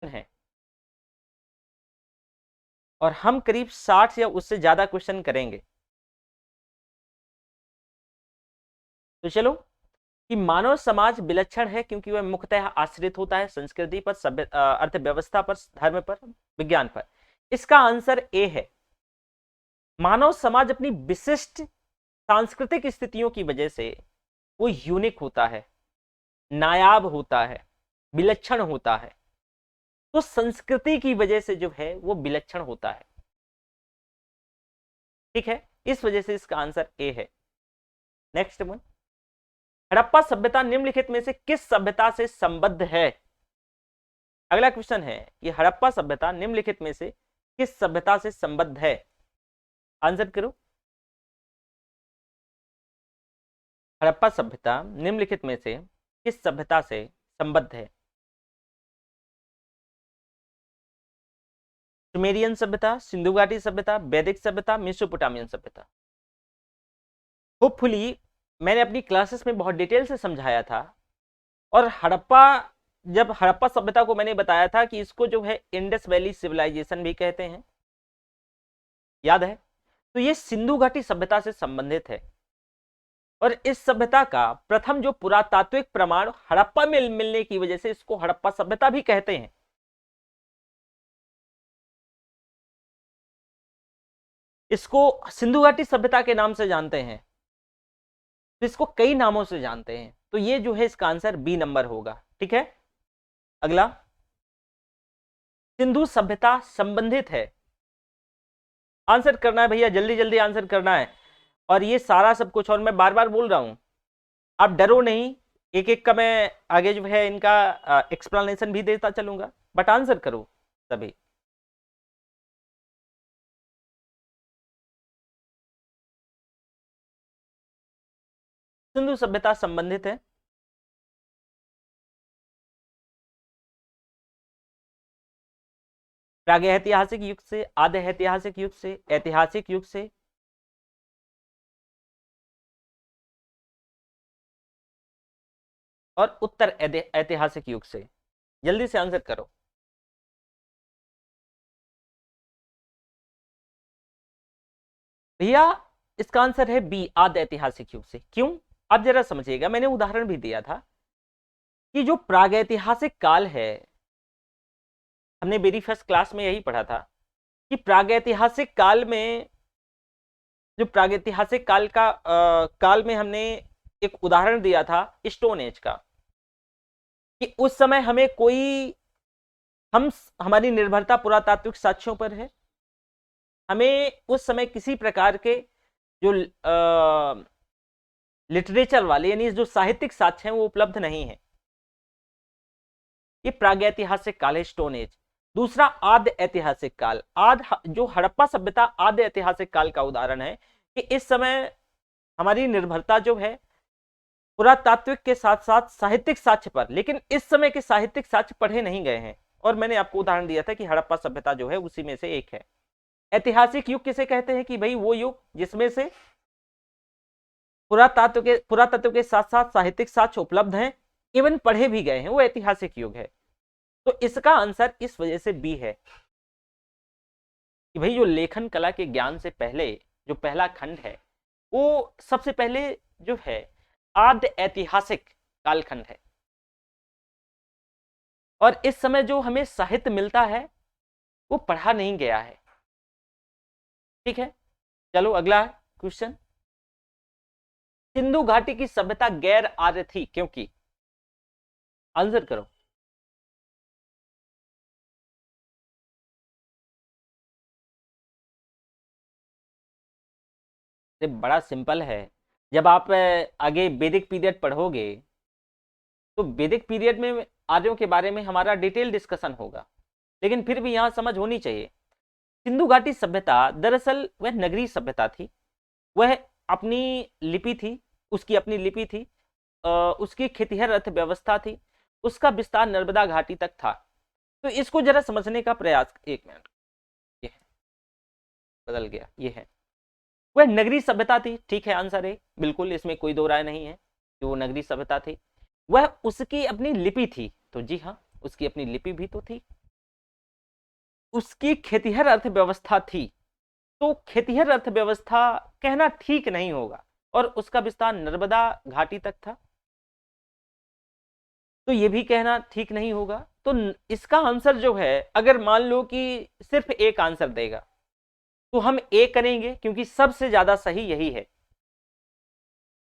है और हम करीब 60 या उससे ज्यादा क्वेश्चन करेंगे। तो चलो, कि मानव समाज विलक्षण है क्योंकि वह मुख्यतः आश्रित होता है संस्कृति पर, सभ्य अर्थव्यवस्था पर, धर्म पर, विज्ञान पर। इसका आंसर ए है। मानव समाज अपनी विशिष्ट सांस्कृतिक स्थितियों की वजह से वो यूनिक होता है, नायाब होता है, विलक्षण होता है। तो संस्कृति की वजह से जो है वो विलक्षण होता है। ठीक है, इस वजह से इसका आंसर ए है। नेक्स्ट वन, हड़प्पा सभ्यता निम्नलिखित में से किस सभ्यता से संबद्ध है? अगला क्वेश्चन है कि हड़प्पा सभ्यता निम्नलिखित में से किस सभ्यता से संबद्ध है? आंसर करो। हड़प्पा सभ्यता निम्नलिखित में से किस सभ्यता से संबद्ध है? सुमेरियन सभ्यता, सिंधु घाटी सभ्यता, वैदिक सभ्यता, मेसोपोटामियन सभ्यता। होपफुली मैंने अपनी क्लासेस में बहुत डिटेल से समझाया था। और जब हड़प्पा सभ्यता को मैंने बताया था कि इसको जो है इंडस वैली सिविलाइजेशन भी कहते हैं, याद है? तो ये सिंधु घाटी सभ्यता से संबंधित है और इस सभ्यता का प्रथम जो पुरातात्विक प्रमाण हड़प्पा में मिलने की वजह से इसको हड़प्पा सभ्यता भी कहते हैं। इसको सिंधु घाटी सभ्यता के नाम से जानते हैं, तो इसको कई नामों से जानते हैं। तो ये जो है इसका आंसर बी नंबर होगा। ठीक है, अगला, सिंधु सभ्यता संबंधित है। आंसर करना है भैया, जल्दी जल्दी आंसर करना है। और ये सारा सब कुछ, और मैं बार बार बोल रहा हूं, आप डरो नहीं, एक एक का मैं आगे जो है इनका एक्सप्लेनेशन भी देता चलूंगा, बट आंसर करो सभी। सिंधु सभ्यता संबंधित है प्रागैतिहासिक युग से, आद्य ऐतिहासिक युग से, ऐतिहासिक युग से, और उत्तर ऐतिहासिक युग से। जल्दी से आंसर करो। भैया इसका आंसर है बी, आद्य ऐतिहासिक युग से। क्यों? अब जरा समझिएगा, मैंने उदाहरण भी दिया था कि जो प्रागैतिहासिक काल है, हमने मेरी फर्स्ट क्लास में यही पढ़ा था कि प्रागैतिहासिक काल में, जो प्रागैतिहासिक काल में हमने एक उदाहरण दिया था स्टोन एज का, कि उस समय हमें हमारी निर्भरता पुरातात्विक साक्ष्यों पर है। हमें उस समय किसी प्रकार के जो लिटरेचर वाले, यानी जो साहित्यिक साक्ष्य हैं, वो उपलब्ध नहीं है। ये प्रागैतिहासिक काल है, स्टोन एज। दूसरा आद्य ऐतिहासिक काल, जो हड़प्पा सभ्यता आद्य ऐतिहासिक काल का उदाहरण है कि इस समय हमारी निर्भरता जो है पुरातात्विक के साथ साथ साहित्यिक साक्ष्य पर, लेकिन इस समय के साहित्यिक साक्ष्य पढ़े नहीं गए हैं। और मैंने आपको उदाहरण दिया था कि हड़प्पा सभ्यता जो है उसी में से एक है। ऐतिहासिक युग किसे कहते हैं? कि भाई वो युग जिसमें से पुरातत्व के साथ साथ साहित्यिक साक्ष्य उपलब्ध हैं, इवन पढ़े भी गए हैं, वो ऐतिहासिक युग है। तो इसका आंसर इस वजह से बी है कि भाई जो लेखन कला के ज्ञान से पहले जो पहला खंड है, वो सबसे पहले जो है आद्य ऐतिहासिक कालखंड है। और इस समय जो हमें साहित्य मिलता है वो पढ़ा नहीं गया है। ठीक है, चलो अगला क्वेश्चन, सिंधु घाटी की सभ्यता गैर आर्य थी क्योंकि? आंसर करो। बड़ा सिंपल है। जब आप आगे वैदिक पीरियड पढ़ोगे तो वैदिक पीरियड में आर्यों के बारे में हमारा डिटेल डिस्कशन होगा, लेकिन फिर भी यहां समझ होनी चाहिए। सिंधु घाटी सभ्यता दरअसल वह नगरीय सभ्यता थी। वह अपनी लिपि थी, उसकी अपनी लिपि थी, उसकी खेतिहर अर्थव्यवस्था थी, उसका विस्तार नर्मदा घाटी तक था। तो इसको जरा समझने का प्रयास, एक मिनट, ये है, बदल गया, ये है, वह नगरीय सभ्यता थी। ठीक है, आंसर है बिल्कुल, इसमें कोई दो राय नहीं है कि वो नगरीय सभ्यता थी। वह उसकी अपनी लिपि थी, तो जी हाँ, उसकी अपनी लिपि भी तो थी। उसकी खेतिहर अर्थव्यवस्था थी। तो खेतिहर अर्थव्यवस्था कहना ठीक नहीं होगा, और उसका विस्तार नर्मदा घाटी तक था, तो ये भी कहना ठीक नहीं होगा। तो इसका आंसर जो है, अगर मान लो कि सिर्फ एक आंसर देगा तो हम ए करेंगे, क्योंकि सबसे ज्यादा सही यही है।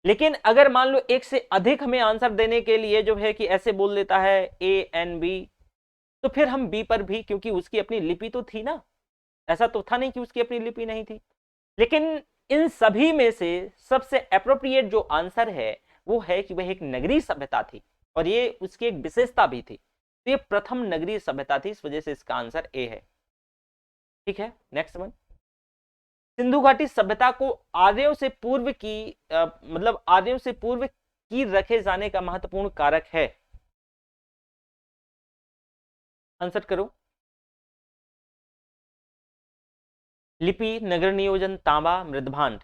लेकिन अगर मान लो एक से अधिक हमें आंसर देने के लिए जो है कि ऐसे बोल देता है ए एन बी, तो फिर हम बी पर भी, क्योंकि उसकी अपनी लिपि तो थी ना, ऐसा तो था नहीं कि उसकी अपनी लिपि नहीं थी। लेकिन इन सभी में से सबसे अप्रोप्रिएट जो आंसर है वो है कि वह एक नगरीय सभ्यता थी, और ये उसकी एक विशेषता भी थी। तो ये प्रथम नगरीय सभ्यता थी, इस वजह से इसका आंसर ए है। ठीक है, नेक्स्ट वन। सिंधु घाटी सभ्यता को आर्यों से पूर्व की मतलब आर्यों से पूर्व की रखे जाने का महत्वपूर्ण कारक है। आंसर करो। लिपि, नगर नियोजन, तांबा, मृदभांड।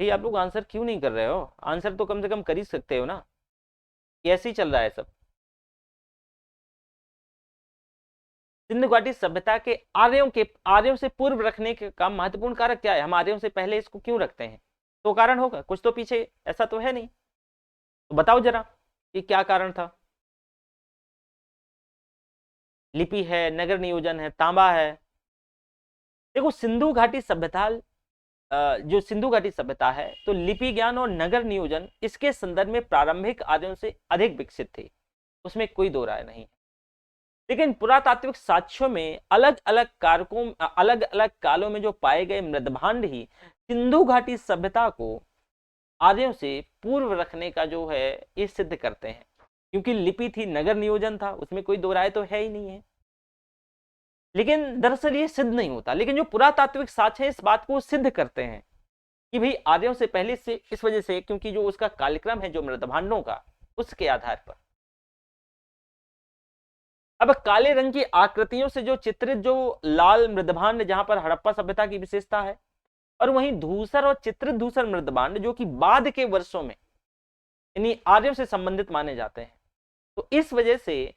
ये आप लोग आंसर क्यों नहीं कर रहे हो? आंसर तो कम से कम कर ही सकते हो ना, कैसे ही चल रहा है सब। सिंधु घाटी सभ्यता के आर्यों से पूर्व रखने का महत्वपूर्ण कारक क्या है? हम आर्यों से पहले इसको क्यों रखते हैं? तो कारण होगा कुछ तो पीछे, ऐसा तो है नहीं। तो बताओ जरा कि क्या कारण था। लिपि है, नगर नियोजन है, तांबा है। देखो सिंधु घाटी सभ्यता, जो सिंधु घाटी सभ्यता है, तो लिपि ज्ञान और नगर नियोजन इसके संदर्भ में प्रारंभिक आर्यों से अधिक विकसित थे, उसमें कोई दो राय नहीं। लेकिन पुरातात्विक साक्ष्यों में अलग अलग कालों में जो पाए गए मृदभांड ही सिंधु घाटी सभ्यता को आर्यों से पूर्व रखने का जो है ये सिद्ध करते हैं। क्योंकि लिपि थी, नगर नियोजन था, उसमें कोई दो राय तो है ही नहीं है। लेकिन दरअसल ये सिद्ध नहीं होता, लेकिन जो पुरातात्विक साक्ष्य है इस बात को सिद्ध करते हैं कि भाई आर्यों से पहले से, इस वजह से क्योंकि जो उसका कालक्रम है जो मृदभांडों का, उसके आधार पर। अब काले रंग की आकृतियों से जो चित्रित जो लाल मृदभांड, जहां पर हड़प्पा सभ्यता की विशेषता है, और वहीं धूसर और चित्रित धूसर मृदभांड जो कि बाद के वर्षों में इन्हीं आर्यों से संबंधित माने जाते हैं। तो इस वजह से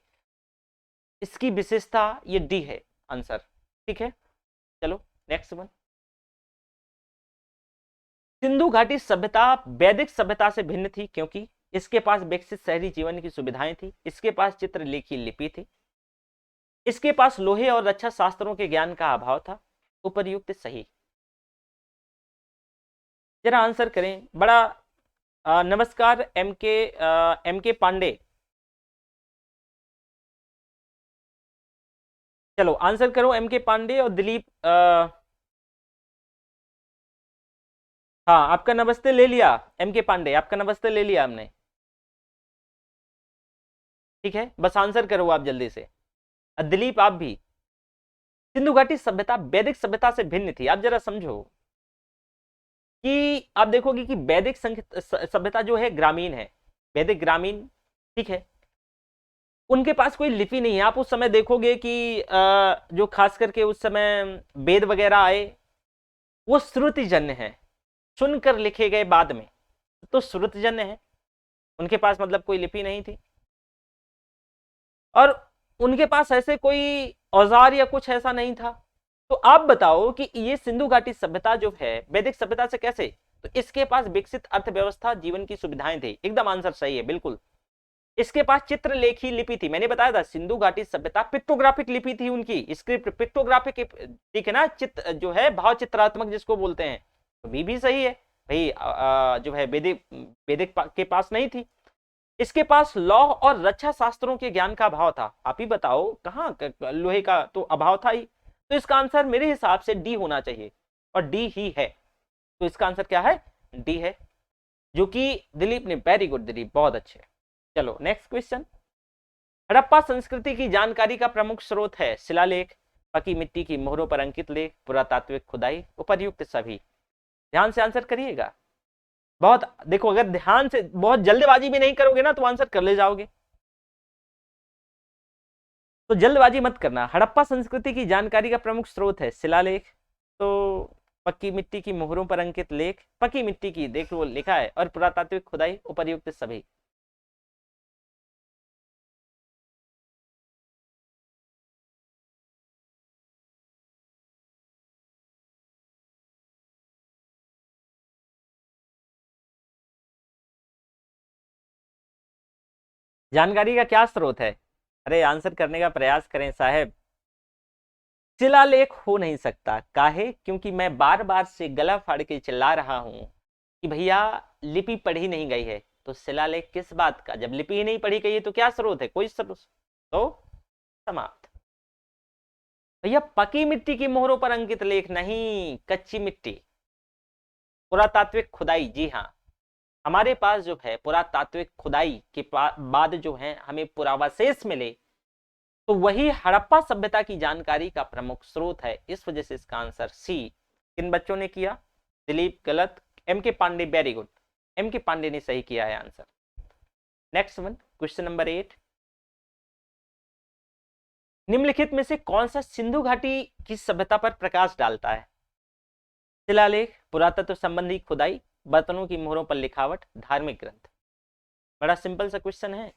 इसकी विशेषता ये डी है आंसर। ठीक है, चलो नेक्स्ट वन। सिंधु घाटी सभ्यता वैदिक सभ्यता से भिन्न थी क्योंकि इसके पास विकसित शहरी जीवन की सुविधाएं थी, इसके पास चित्रलेखी लिपि थी, इसके पास लोहे और रक्षा शास्त्रों के ज्ञान का अभाव था। उपर्युक्त सही। जरा आंसर करें। बड़ा नमस्कार एम के पांडे। चलो आंसर करो एम के पांडे और दिलीप। हाँ, आपका नमस्ते ले लिया एम के पांडे, आपका नमस्ते ले लिया हमने। ठीक है, बस आंसर करो आप जल्दी से। दिलीप आप भी। सिंधु घाटी सभ्यता वैदिक सभ्यता से भिन्न थी। आप जरा समझो कि आप देखोगे कि वैदिक सभ्यता जो है ग्रामीण है, वैदिक ग्रामीण। ठीक है, उनके पास कोई लिपि नहीं है। आप उस समय देखोगे कि जो खास करके उस समय वेद वगैरह आए वो श्रुतिजन्य है, सुनकर लिखे गए बाद में, तो श्रुतिजन्य है। उनके पास मतलब कोई लिपि नहीं थी, और उनके पास ऐसे कोई औजार या कुछ ऐसा नहीं था। तो आप बताओ कि ये सिंधु घाटी सभ्यता जो है वैदिक सभ्यता से कैसे? तो इसके पास विकसित अर्थव्यवस्था, जीवन की सुविधाएं थी। एकदम आंसर सही है, बिल्कुल। इसके पास चित्रलेखी लिपि थी। मैंने बताया था सिंधु घाटी सभ्यता पिक्टोग्राफिक लिपि थी, उनकी स्क्रिप्ट पिक्टोग्राफिक। ठीक है ना, चित्र जो है भाव चित्रात्मक जिसको बोलते हैं, तो भी सही है भाई। जो है वैदिक वैदिक के पास नहीं थी। इसके पास लौह और रक्षा शास्त्रों के ज्ञान का अभाव था। आप ही बताओ कहाँ लोहे का तो अभाव था ही। तो इसका आंसर मेरे हिसाब से डी होना चाहिए, और डी ही है। तो इसका आंसर क्या है? डी है, जो कि दिलीप ने, वेरी गुड दिलीप, बहुत अच्छे। चलो नेक्स्ट क्वेश्चन। हड़प्पा संस्कृति की जानकारी का प्रमुख स्रोत है शिलालेख, पकी मिट्टी की मोहरों पर अंकित लेख, पुरातात्विक खुदाई, उपर्युक्त सभी। ध्यान से आंसर करिएगा। बहुत देखो, अगर ध्यान से, बहुत जल्दबाजी भी नहीं करोगे ना तो आंसर कर ले जाओगे, तो जल्दबाजी मत करना। हड़प्पा संस्कृति की जानकारी का प्रमुख स्रोत है शिलालेख, तो पक्की मिट्टी की मोहरों पर अंकित लेख, पक्की मिट्टी की देख लो लिखा है, और पुरातात्विक खुदाई, उपर्युक्त सभी। जानकारी का क्या स्रोत है? अरे आंसर करने का प्रयास करें साहब। शिलालेख हो नहीं सकता, काहे? क्योंकि मैं बार बार से गला फाड़ के चिल्ला रहा हूं कि भैया लिपि पढ़ी नहीं गई है, तो शिलालेख किस बात का? जब लिपि ही नहीं पढ़ी गई है तो क्या स्रोत है? कोई स्रोत? तो समाप्त। भैया पकी मिट्टी की मोहरों पर अंकित लेख नहीं, कच्ची मिट्टी। पुरातात्विक खुदाई, जी हाँ, हमारे पास जो है पुरातात्विक खुदाई के बाद जो है हमें पुरावाशेष मिले, तो वही हड़प्पा सभ्यता की जानकारी का प्रमुख स्रोत है। इस वजह से इसका आंसर सी। किन बच्चों ने किया? दिलीप गलत, एम के पांडे वेरी गुड, एम के पांडे ने सही किया है answer. Next one, question number 8। निम्नलिखित में से कौन सा सिंधु घाटी की सभ्यता पर प्रकाश डालता है? शिलालेख, पुरातत्व संबंधी खुदाई, बर्तनों की मोहरों पर लिखावट, धार्मिक ग्रंथ। बड़ा सिंपल सा क्वेश्चन है,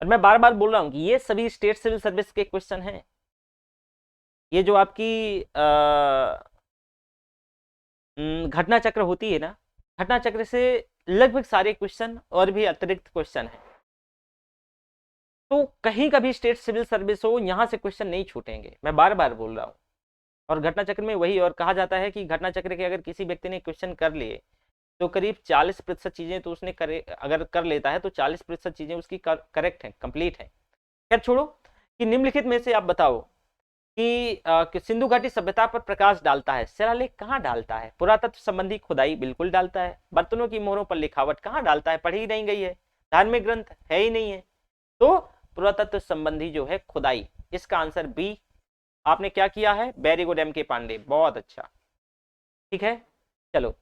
और मैं बार बार बोल रहा हूं कि ये सभी स्टेट सिविल सर्विस के क्वेश्चन हैं। ये जो आपकी घटना चक्र होती है ना, घटना चक्र से लगभग सारे क्वेश्चन और भी अतिरिक्त क्वेश्चन हैं, तो कहीं का भी स्टेट सिविल सर्विस हो, यहां से क्वेश्चन नहीं छूटेंगे, मैं बार बार बोल रहा हूं। और घटना चक्र में वही, और कहा जाता है कि घटना चक्र के अगर किसी व्यक्ति ने क्वेश्चन कर लिए तो करीब 40% चीजें तो उसने करे, अगर कर लेता है तो 40% चीजें उसकी करेक्ट हैं, कंप्लीट हैं। खैर छोड़ो, कि निम्नलिखित में से आप बताओ कि सिंधु घाटी सभ्यता पर प्रकाश डालता है शिलालेख कहाँ डालता है? पुरातत्व संबंधी खुदाई बिल्कुल डालता है। बर्तनों की मोहरों पर लिखावट कहाँ डालता है? पढ़ी नहीं गई है। धार्मिक ग्रंथ है ही नहीं है। तो पुरातत्व संबंधी जो है खुदाई, इसका आंसर बी। आपने क्या किया है? वेरी गुड एम के पांडे, बहुत अच्छा। ठीक है, चलो।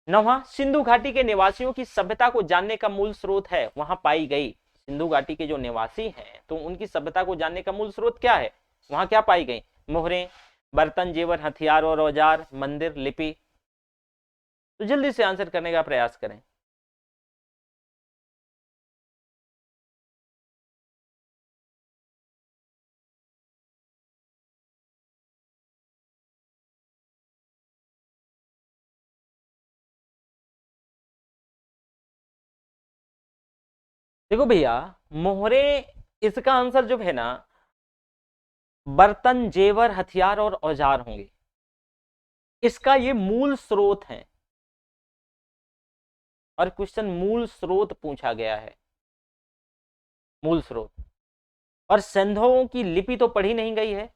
नौवां, सिंधु घाटी के निवासियों की सभ्यता को जानने का मूल स्रोत है वहां पाई गई। सिंधु घाटी के जो निवासी हैं तो उनकी सभ्यता को जानने का मूल स्रोत क्या है? वहां क्या पाई गई? मोहरें, बर्तन, जेवर, हथियार और औजार, मंदिर, लिपि। तो जल्दी से आंसर करने का प्रयास करें। देखो भैया, मोहरें, इसका आंसर जो है ना, बर्तन, जेवर, हथियार और औजार होंगे। इसका ये मूल स्रोत है, और क्वेश्चन मूल स्रोत पूछा गया है, मूल स्रोत। और सिंधुओं की लिपि तो पढ़ी नहीं गई है,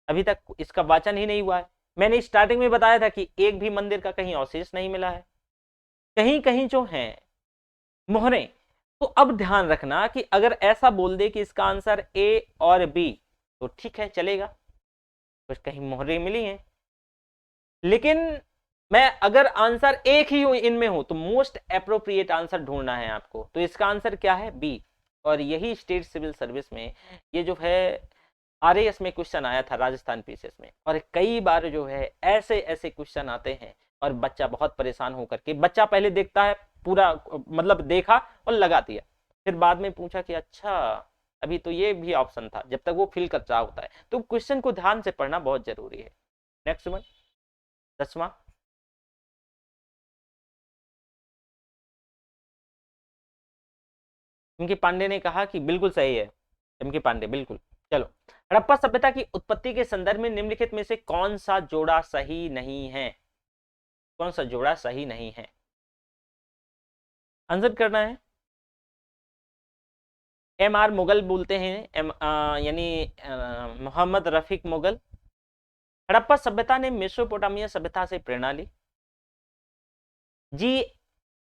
अभी तक इसका वाचन ही नहीं हुआ है। मैंने स्टार्टिंग में बताया था कि एक भी मंदिर का कहीं अवशेष नहीं मिला है। कहीं कहीं जो है मोहरें, तो अब ध्यान रखना कि अगर ऐसा बोल दे कि इसका आंसर ए और बी, तो ठीक है, चलेगा, कुछ कहीं मोहरें मिली हैं। लेकिन मैं अगर आंसर एक ही इनमें हो तो मोस्ट अप्रोप्रिएट आंसर ढूंढना है आपको, तो इसका आंसर क्या है? बी। और यही स्टेट सिविल सर्विस में ये जो है आरएएस में क्वेश्चन आया था, राजस्थान पीसीएस में, और कई बार जो है ऐसे ऐसे क्वेश्चन आते हैं और बच्चा बहुत परेशान होकर के, बच्चा पहले देखता है पूरा, मतलब देखा और लगा दिया, फिर बाद में पूछा कि अच्छा अभी तो ये भी ऑप्शन था, जब तक वो फिल कर रहा होता है। तो क्वेश्चन को ध्यान से पढ़ना बहुत जरूरी है। Next one, 10वां। एम के पांडे ने कहा कि बिल्कुल सही है, एम के पांडे बिल्कुल। चलो, हड़प्पा सभ्यता की उत्पत्ति के संदर्भ में निम्नलिखित में से कौन सा जोड़ा सही नहीं है? कौन सा जोड़ा सही नहीं है? आंसर करना है। एम आर मुगल बोलते हैं, यानी मोहम्मद रफीक मुगल। हड़प्पा सभ्यता ने मेसोपोटामिया सभ्यता से प्रेरणा ली। जी,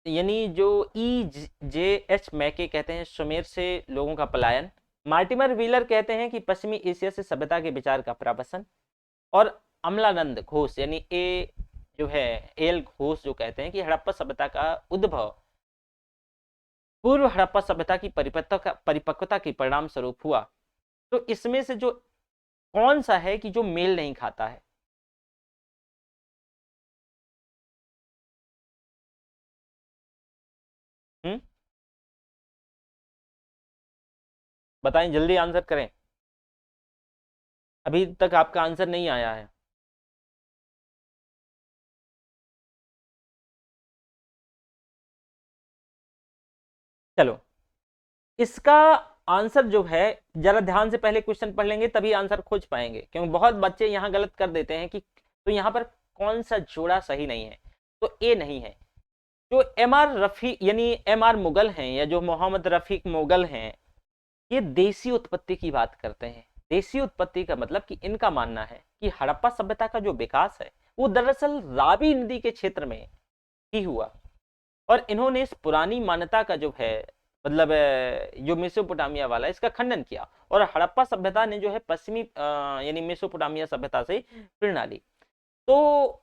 यानी जो ई जे एच मैके कहते हैं सुमेर से लोगों का पलायन। मार्टिमर व्हीलर कहते हैं कि पश्चिमी एशिया से सभ्यता के विचार का प्रवसन। और अमलानंद घोष यानी ए जो है एल घोष जो कहते हैं कि हड़प्पा सभ्यता का उद्भव पूर्व हड़प्पा सभ्यता की परिपक्वता के परिणाम स्वरूप हुआ। तो इसमें से जो कौन सा है कि जो मेल नहीं खाता है? हम्म, बताएं, जल्दी आंसर करें, अभी तक आपका आंसर नहीं आया है। चलो, इसका आंसर जो है, जरा ध्यान से पहले क्वेश्चन पढ़ लेंगे तभी आंसर खोज पाएंगे, क्योंकि बहुत बच्चे यहाँ गलत कर देते हैं कि तो यहाँ पर कौन सा जोड़ा सही नहीं है। तो ए नहीं है। जो एम आर रफी यानी एम आर मुगल हैं, या जो मोहम्मद रफीक मुगल हैं, ये देसी उत्पत्ति की बात करते हैं। देसी उत्पत्ति का मतलब कि इनका मानना है कि हड़प्पा सभ्यता का जो विकास है वो दरअसल रावी नदी के क्षेत्र में ही हुआ, और इन्होंने इस पुरानी मान्यता का जो है मतलब जो मेसोपोटामिया वाला इसका खंडन किया, और हड़प्पा सभ्यता ने जो है पश्चिमी यानी मेसोपोटामिया सभ्यता से प्रेरणा ली। तो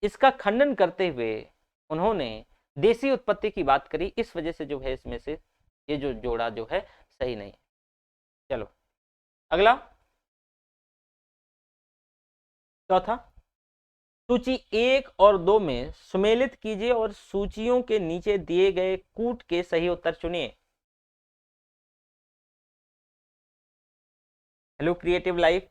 इसका खंडन करते हुए उन्होंने देसी उत्पत्ति की बात करी, इस वजह से जो है इसमें से ये जो जोड़ा जो है सही नहीं। चलो अगला, चौथा, सूची 1 और 2 में सुमेलित कीजिए और सूचियों के नीचे दिए गए कूट के सही उत्तर चुनिए। Hello creative life.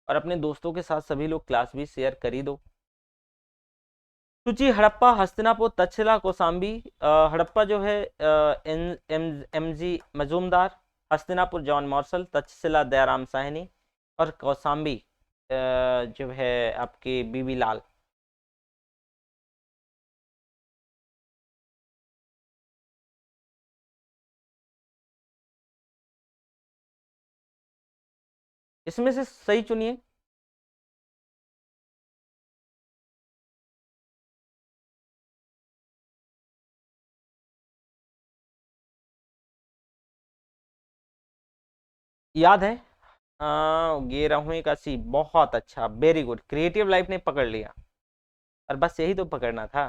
और अपने दोस्तों के साथ सभी लोग क्लास भी शेयर कर ही दो। सूची हड़प्पा, हस्तिनापुर, तक्षशिला, कौशाम्बी। हड़प्पा जो है M G Majumdar, Hastinapur John Marshall, Takshashila Dayaram Sahni, और कौशाम्बी जो है आपके बीबी लाल। इसमें से सही चुनिए। याद है? गेरहुए का सी, बहुत अच्छा, वेरी गुड, क्रिएटिव लाइफ ने पकड़ लिया। और बस यही तो पकड़ना था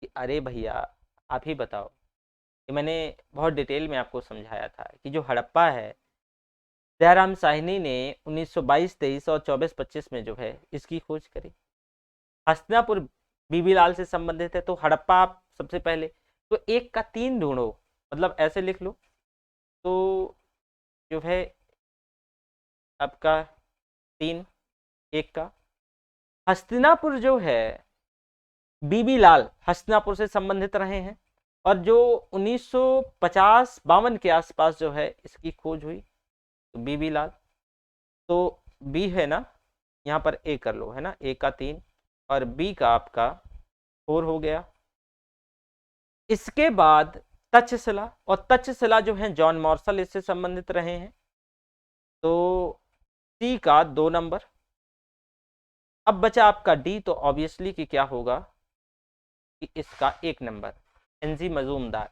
कि अरे भैया आप ही बताओ, कि मैंने बहुत डिटेल में आपको समझाया था कि जो हड़प्पा है, दयाराम साहनी ने 1922-23 और 24-25 में जो है इसकी खोज करी। हस्तिनापुर बीबीलाल से संबंधित है, तो हड़प्पा आप सबसे पहले तो 1 का 3 ढूंढो, मतलब ऐसे लिख लो, तो जो है आपका 3, 1 का। हस्तिनापुर जो है, बीबी लाल हस्तिनापुर से संबंधित रहे हैं, और जो 1950-52 के आसपास जो है इसकी खोज हुई, तो बीबी लाल। तो बी है ना, यहाँ पर ए कर लो, है ना, 1 का 3 और बी का आपका 4 हो गया। इसके बाद तक्षशिला, और तक्षशिला जो है जॉन मॉर्सल इससे संबंधित रहे हैं, तो सी का 2 नंबर। अब बचा आपका डी, तो ऑब्वियसली कि क्या होगा कि इसका 1 नंबर, एनजी मजूमदार।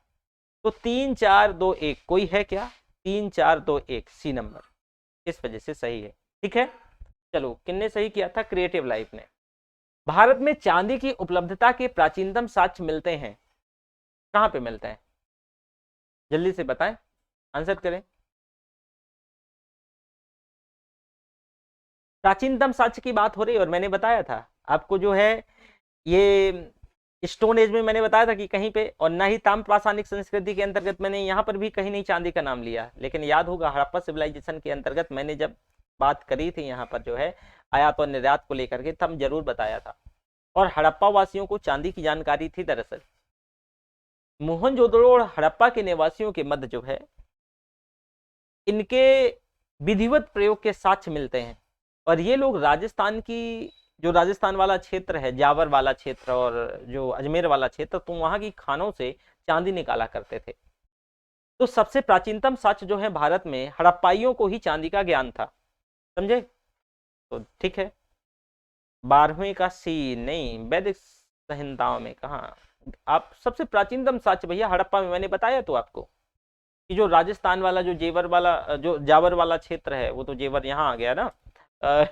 तो 3-4-2-1 कोई है क्या? 3-4-2-1 सी नंबर, इस वजह से सही है। ठीक है, चलो किन्ने सही किया था? क्रिएटिव लाइफ ने। भारत में चांदी की उपलब्धता के प्राचीनतम साक्ष्य मिलते हैं, कहां पे मिलते हैं? जल्दी से बताएं, आंसर करें। प्राचीनतम साक्ष्य की बात हो रही है, और मैंने बताया था आपको जो है ये स्टोन एज में मैंने बताया था कि कहीं पे, और ना ही ताम्रपाषाणिक संस्कृति के अंतर्गत मैंने यहाँ पर भी कहीं नहीं चांदी का नाम लिया, लेकिन याद होगा हड़प्पा सिविलाइजेशन के अंतर्गत मैंने जब बात करी थी यहाँ पर जो है आयात और निर्यात को लेकर के, तब जरूर बताया था। और हड़प्पा वासियों को चांदी की जानकारी थी दरअसल। मोहनजोदड़ो और हड़प्पा के निवासियों के मध्य जो है इनके विधिवत प्रयोग के साक्ष्य मिलते हैं, और ये लोग राजस्थान की, जो राजस्थान वाला क्षेत्र है, जावर वाला क्षेत्र और जो अजमेर वाला क्षेत्र, तो वहां की खानों से चांदी निकाला करते थे। तो सबसे प्राचीनतम साक्ष्य जो है भारत में, हड़प्पाइयों को ही चांदी का ज्ञान था, समझे? तो ठीक है, 12वें का सी नहीं, वैदिक संहिताओं में कहा आप सबसे प्राचीनतम साक्ष्य भैया हड़प्पा में, मैंने बताया तो आपको कि जो राजस्थान वाला जो जेवर वाला जो जावर वाला क्षेत्र है, वो तो जेवर यहाँ आ गया ना,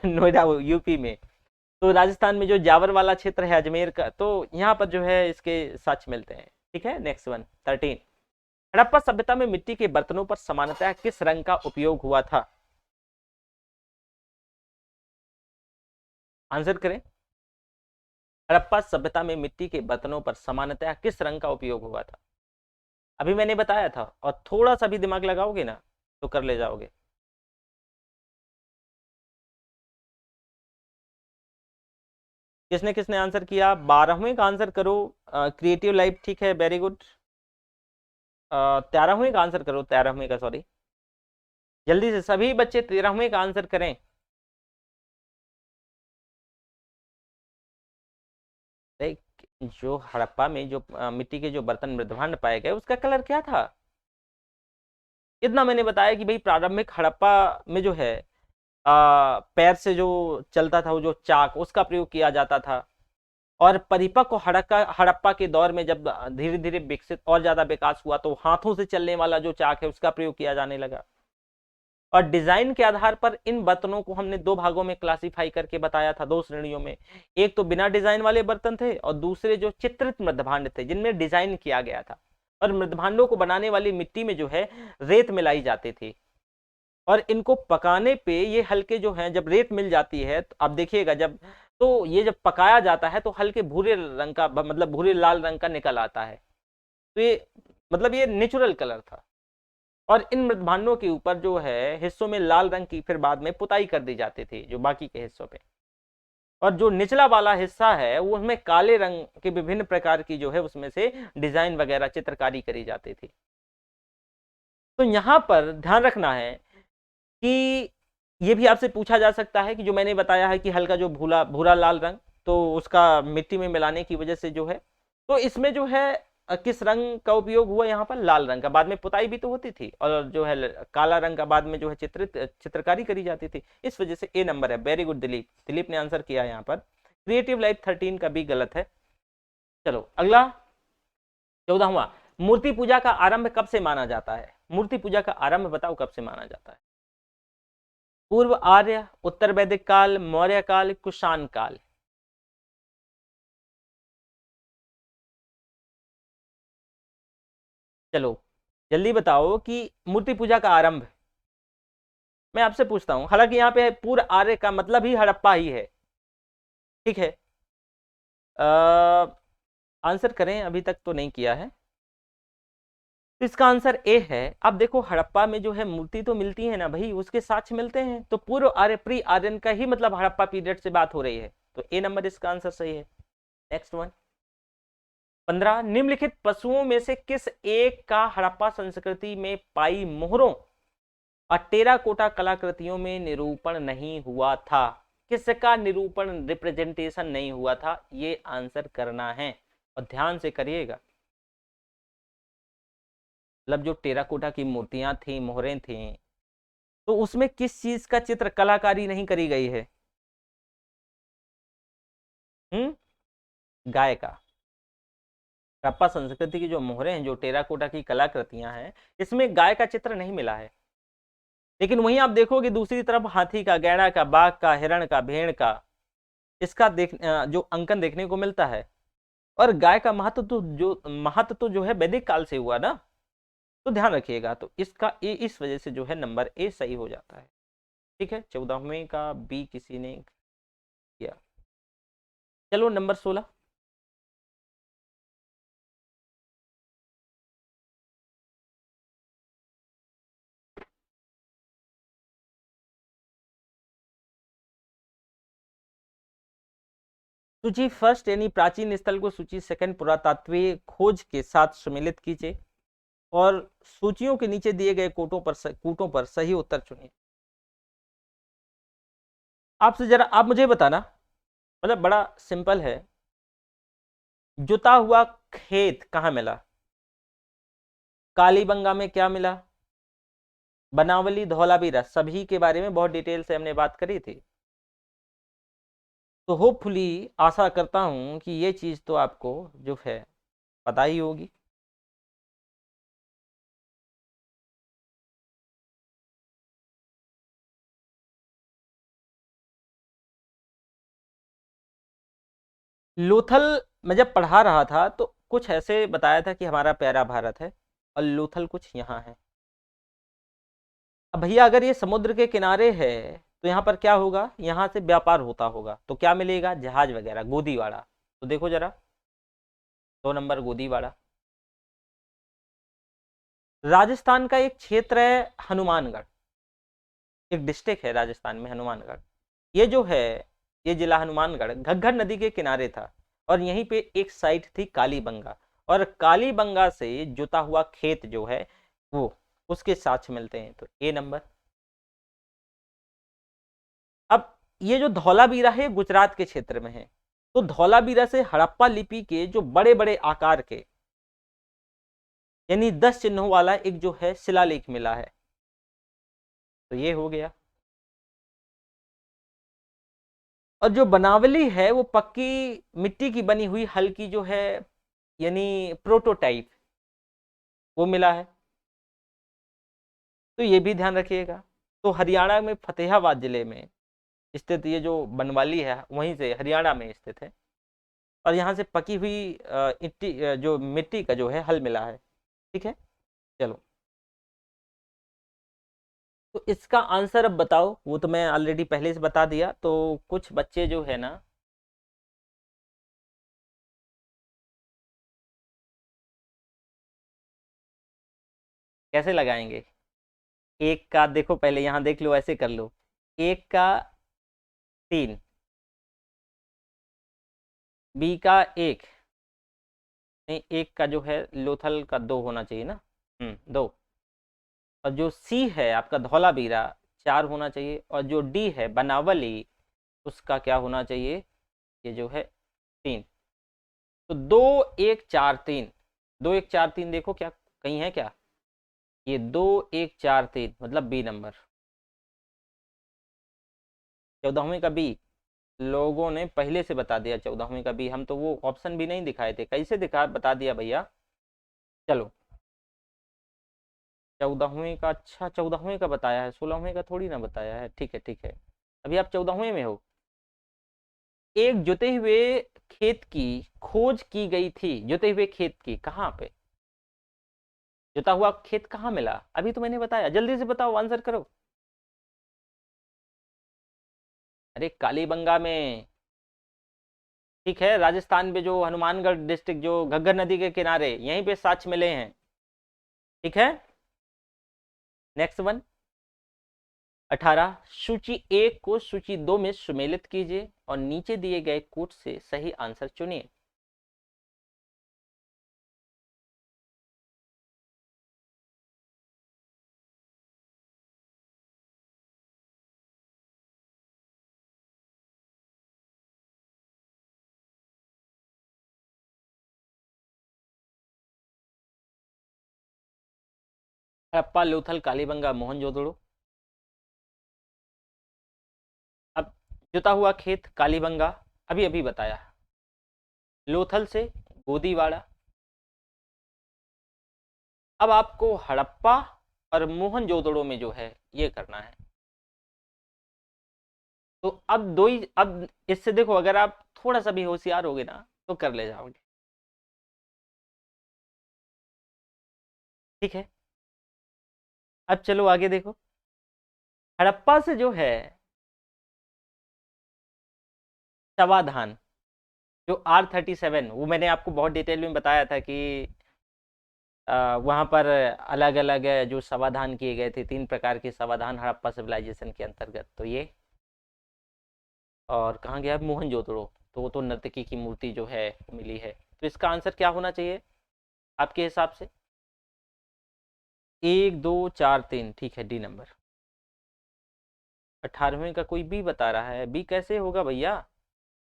नोएडा यूपी में। तो राजस्थान में जो जावर वाला क्षेत्र है अजमेर का, तो यहाँ पर जो है इसके साक्ष्य मिलते हैं। ठीक है, नेक्स्ट वन 13। हड़प्पा सभ्यता में मिट्टी के बर्तनों पर सामान्यतः किस रंग का उपयोग हुआ था? आंसर करें। हड़प्पा सभ्यता में मिट्टी के बर्तनों पर सामान्यतः किस रंग का उपयोग हुआ था? अभी मैंने बताया था, और थोड़ा सा भी दिमाग लगाओगे ना तो कर ले जाओगे। किसने किसने आंसर किया? 12वें का आंसर करो। क्रिएटिव लाइफ, ठीक है, वेरी गुड। 13वें का आंसर करो, 13वें का, सॉरी, जल्दी से सभी बच्चे 13वें का आंसर करें। देख, जो हड़प्पा में जो मिट्टी के जो बर्तन मृदभांड पाए गए उसका कलर क्या था? इतना मैंने बताया कि भाई प्रारंभिक हड़प्पा में जो है पैर से जो चलता था वो जो चाक, उसका प्रयोग किया जाता था। और परिपक्व हड़प्पा के दौर में जब धीरे धीरे विकसित और ज्यादा विकास हुआ तो हाथों से चलने वाला जो चाक है उसका प्रयोग किया जाने लगा। और डिजाइन के आधार पर इन बर्तनों को हमने दो भागों में क्लासिफाई करके बताया था, दो श्रेणियों में। एक तो बिना डिजाइन वाले बर्तन थे और दूसरे जो चित्रित मृदभांड थे जिनमें डिजाइन किया गया था। और मृदभांडों को बनाने वाली मिट्टी में जो है रेत मिलाई जाती थी और इनको पकाने पे ये हल्के जो हैं, जब रेत मिल जाती है तो आप देखिएगा, जब तो ये जब पकाया जाता है तो हल्के भूरे रंग का, मतलब भूरे लाल रंग का निकल आता है। तो ये मतलब ये नेचुरल कलर था। और इन मृदभांडों के ऊपर जो है हिस्सों में लाल रंग की फिर बाद में पुताई कर दी जाती थी जो बाकी के हिस्सों पे। और जो निचला वाला हिस्सा है वो उसमें काले रंग के विभिन्न प्रकार की जो है उसमें से डिजाइन वगैरह चित्रकारी करी जाती थी। तो यहां पर ध्यान रखना है कि ये भी आपसे पूछा जा सकता है कि जो मैंने बताया है कि हल्का जो भूरा भूरा लाल रंग, तो उसका मिट्टी में मिलाने की वजह से जो है, तो इसमें जो है किस रंग का उपयोग हुआ? यहाँ पर लाल रंग का। बाद में पुताई भी तो होती थी और जो है काला रंग का बाद में जो है चित्रकारी करी जाती थी। इस वजह से ए नंबर है। वेरी गुड दिलीप, दिलीप ने आंसर किया यहाँ पर। क्रिएटिव लाइफ 13 का भी गलत है। चलो अगला 14वां, मूर्ति पूजा का आरंभ कब से माना जाता है? मूर्ति पूजा का आरंभ बताओ कब से माना जाता है? पूर्व आर्य, उत्तर वैदिक काल, मौर्य काल, कुषाण काल। चलो जल्दी बताओ कि मूर्ति पूजा का आरंभ, मैं आपसे पूछता हूं, हालांकि यहाँ पे पूर्व आर्य का मतलब ही हड़प्पा ही है, ठीक है। आंसर करें, अभी तक तो नहीं किया है। तो इसका आंसर ए है। अब देखो हड़प्पा में जो है मूर्ति तो मिलती है ना भाई, उसके साक्ष्य मिलते हैं, तो पूर्व आर्य प्री आर्यन का ही मतलब हड़प्पा पीरियड से बात हो रही है, तो ए नंबर इसका आंसर सही है। नेक्स्ट वन, 15, निम्नलिखित पशुओं में से किस एक का हड़प्पा संस्कृति में पाई मोहरों और टेराकोटा कलाकृतियों में निरूपण नहीं हुआ था? किसका निरूपण, रिप्रेजेंटेशन नहीं हुआ था? ये आंसर करना है और ध्यान से करिएगा। मतलब जो टेराकोटा की मूर्तियां थी, मोहरें थी, तो उसमें किस चीज का चित्र कलाकारी नहीं करी गई है? गाय का। हड़प्पा संस्कृति की जो मोहरें हैं, जो टेराकोटा की कलाकृतियां हैं, इसमें गाय का चित्र नहीं मिला है। लेकिन वहीं आप देखोगे दूसरी तरफ हाथी का, गैंडा का, बाघ का, हिरण का, भेड़ का, इसका जो अंकन देखने को मिलता है। और गाय का महत्व तो जो है वैदिक काल से हुआ ना, तो ध्यान रखिएगा। तो इसका ए, इस वजह से जो है नंबर ए सही हो जाता है। ठीक है, 14वें का बी किसी ने किया। चलो नंबर 16, सूची फर्स्ट यानी प्राचीन स्थल को सूची सेकंड पुरातात्विक खोज के साथ सम्मिलित कीजिए और सूचियों के नीचे दिए गए कूटों पर सही उत्तर चुनिए। आपसे जरा आप मुझे बताना, मतलब बड़ा सिंपल है, जुता हुआ खेत कहां मिला? कालीबंगा में क्या मिला? बनावली, धौलावीरा, सभी के बारे में बहुत डिटेल से हमने बात करी थी। तो होपफुली आशा करता हूं कि ये चीज तो आपको जो है पता ही होगी। लोथल मैं जब पढ़ा रहा था तो कुछ ऐसे बताया था कि हमारा प्यारा भारत है और लोथल कुछ यहाँ है। अब भैया अगर ये समुद्र के किनारे है तो यहाँ पर क्या होगा? यहाँ से व्यापार होता होगा, तो क्या मिलेगा? जहाज वगैरह, गोदीवाड़ा। तो देखो जरा, 2 नंबर गोदीवाड़ा। राजस्थान का एक क्षेत्र है हनुमानगढ़, एक डिस्ट्रिक्ट है राजस्थान में हनुमानगढ़। ये जो है ये जिला हनुमानगढ़ घग्गर नदी के किनारे था, और यहीं पे एक साइट थी कालीबंगा, और कालीबंगा से जुता हुआ खेत जो है वो उसके साक्ष्य मिलते हैं, तो ए नंबर। अब ये जो धौलावीरा है गुजरात के क्षेत्र में है, तो धौलावीरा से हड़प्पा लिपि के जो बड़े बड़े आकार के यानी 10 चिन्हों वाला एक जो है शिलालेख मिला है, तो ये हो गया। और जो बनावली है वो पक्की मिट्टी की बनी हुई हल्की जो है यानी प्रोटोटाइप वो मिला है, तो ये भी ध्यान रखिएगा। तो हरियाणा में फतेहाबाद जिले में स्थित ये जो बनवाली है वहीं से हरियाणा में स्थित है, और यहाँ से पकी हुई इट्टी जो मिट्टी का जो है हल मिला है। ठीक है, चलो। तो इसका आंसर अब बताओ, वो तो मैं ऑलरेडी पहले से बता दिया, तो कुछ बच्चे जो है ना कैसे लगाएंगे। एक का देखो, पहले यहाँ देख लो, ऐसे कर लो, एक का 3, बी का 1, नहीं एक का जो है लोथल का 2 होना चाहिए ना, 2, और जो सी है आपका धौलावीरा 4 होना चाहिए, और जो डी है बनावली उसका क्या होना चाहिए, ये जो है 3। तो 2 1 4 3, 2 1 4 3 देखो क्या कहीं है क्या, ये 2 1 4 3 मतलब बी नंबर, 14वीं का बी। लोगों ने पहले से बता दिया 14वीं का बी, हम तो वो ऑप्शन भी नहीं दिखाए थे, कैसे दिखा बता दिया भैया। चलो 14वीं का, अच्छा 14वीं का बताया है, 16वीं का थोड़ी ना बताया है। ठीक है ठीक है, अभी आप 14वीं में हो। एक जुते हुए खेत की खोज की गई थी, जुते हुए खेत की कहाँ पे, जुता हुआ खेत कहाँ मिला, अभी तो मैंने बताया, जल्दी से बताओ आंसर करो। अरे कालीबंगा में, ठीक है, राजस्थान में जो हनुमानगढ़ डिस्ट्रिक्ट जो घग्गर नदी के किनारे यहीं पे साक्ष्य मिले हैं। ठीक है, नेक्स्ट वन। 18, सूची 1 को सूची 2 में सुमेलित कीजिए और नीचे दिए गए कोट से सही आंसर चुनिए। हड़प्पा, लोथल, कालीबंगा, मोहनजोदड़ो। अब जुता हुआ खेत कालीबंगा अभी अभी बताया, लोथल से गोदीवाड़ा। अब आपको हड़प्पा और मोहनजोदड़ो में जो है ये करना है। तो अब दो ही, अब इससे देखो अगर आप थोड़ा सा भी होशियार होगे ना तो कर ले जाओगे। ठीक है, अब चलो आगे देखो। हड़प्पा से जो है समाधान, जो R37 वो मैंने आपको बहुत डिटेल में बताया था कि वहाँ पर अलग अलग जो समाधान किए गए थे, 3 प्रकार के समाधान हड़प्पा सिविलाइजेशन के अंतर्गत, तो ये। और कहाँ गया मोहनजोदड़ो, तो वो तो नर्तकी की मूर्ति जो है मिली है, तो इसका आंसर क्या होना चाहिए आपके हिसाब से। 1 2 4 3, ठीक है, डी नंबर। 18वीं का कोई बी बता रहा है, बी कैसे होगा भैया,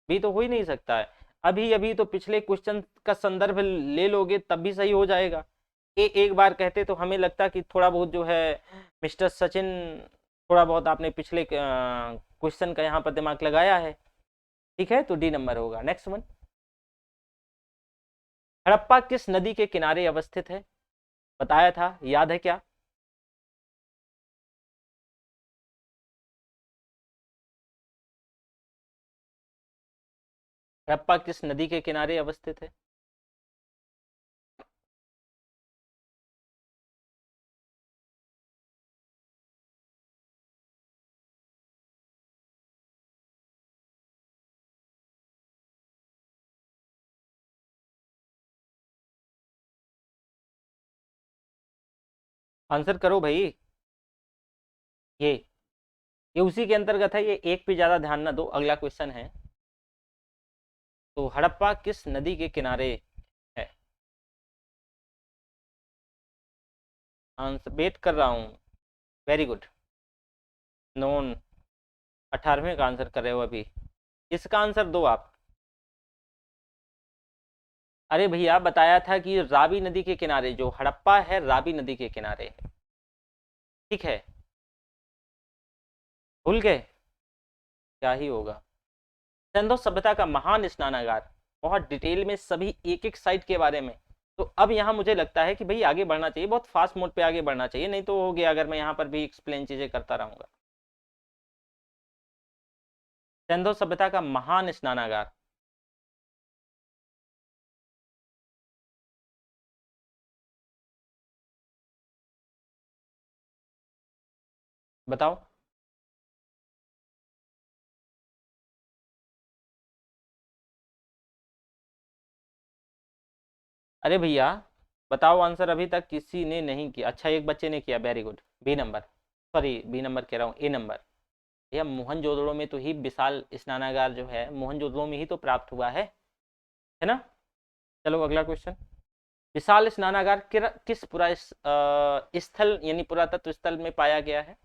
बी तो हो ही नहीं सकता है। अभी अभी तो पिछले क्वेश्चन का संदर्भ ले लोगे तब भी सही हो जाएगा। एक बार कहते तो हमें लगता कि थोड़ा बहुत जो है मिस्टर सचिन, थोड़ा बहुत आपने पिछले क्वेश्चन का यहाँ पर दिमाग लगाया है। ठीक है, तो डी नंबर होगा। Next one. हड़प्पा किस नदी के किनारे अवस्थित है, बताया था, याद है क्या। हड़प्पा किस नदी के किनारे अवस्थित है। आंसर करो भाई, ये ये उसी के अंतर्गत है, ये एक पे ज्यादा ध्यान ना दो। अगला क्वेश्चन है, तो हड़प्पा किस नदी के किनारे है? आंसर वेट कर रहा हूँ। Very good, known. 18वें का आंसर कर रहे हो अभी। इसका आंसर दो आप। अरे भैया बताया था कि रावी नदी के किनारे, जो हड़प्पा है रावी नदी के किनारे है। ठीक है, भूल गए? क्या ही होगा। सिंधु सभ्यता का महान स्नानागार, बहुत डिटेल में सभी एक एक साइट के बारे में। तो अब यहाँ मुझे लगता है कि भाई आगे बढ़ना चाहिए, बहुत फास्ट मोड पे आगे बढ़ना चाहिए, नहीं तो हो गया अगर मैं यहाँ पर भी एक्सप्लेन चीजें करता रहूंगा। सिंधु सभ्यता का महान स्नानागार, बताओ। अरे भैया बताओ आंसर, अभी तक किसी ने नहीं किया। अच्छा एक बच्चे ने किया, very good. B number, sorry B number कह रहा हूँ, ए नंबर। भैया मोहनजोदड़ो में तो ही विशाल स्नानागार जो है मोहनजोदड़ो में ही तो प्राप्त हुआ है ना। चलो अगला क्वेश्चन, विशाल स्नानागार किस स्थल यानी पुरातत्व स्थल में पाया गया है?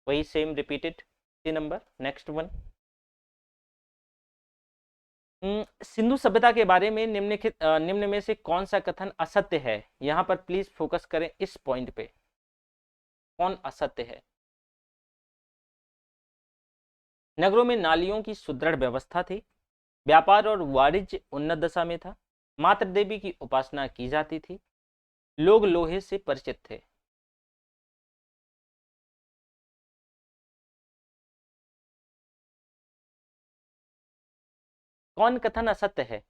वही same repeated, C number. Next one, Sindhu सभ्यता के बारे में निम्न में से कौन सा कथन असत्य है? यहां पर प्लीज फोकस करें इस पॉइंट पे, कौन असत्य है? नगरों में नालियों की सुदृढ़ व्यवस्था थी, व्यापार और वाणिज्य उन्नत दशा में था, मातृ देवी की उपासना की जाती थी, लोग लोहे से परिचित थे। कौन कथन असत्य है?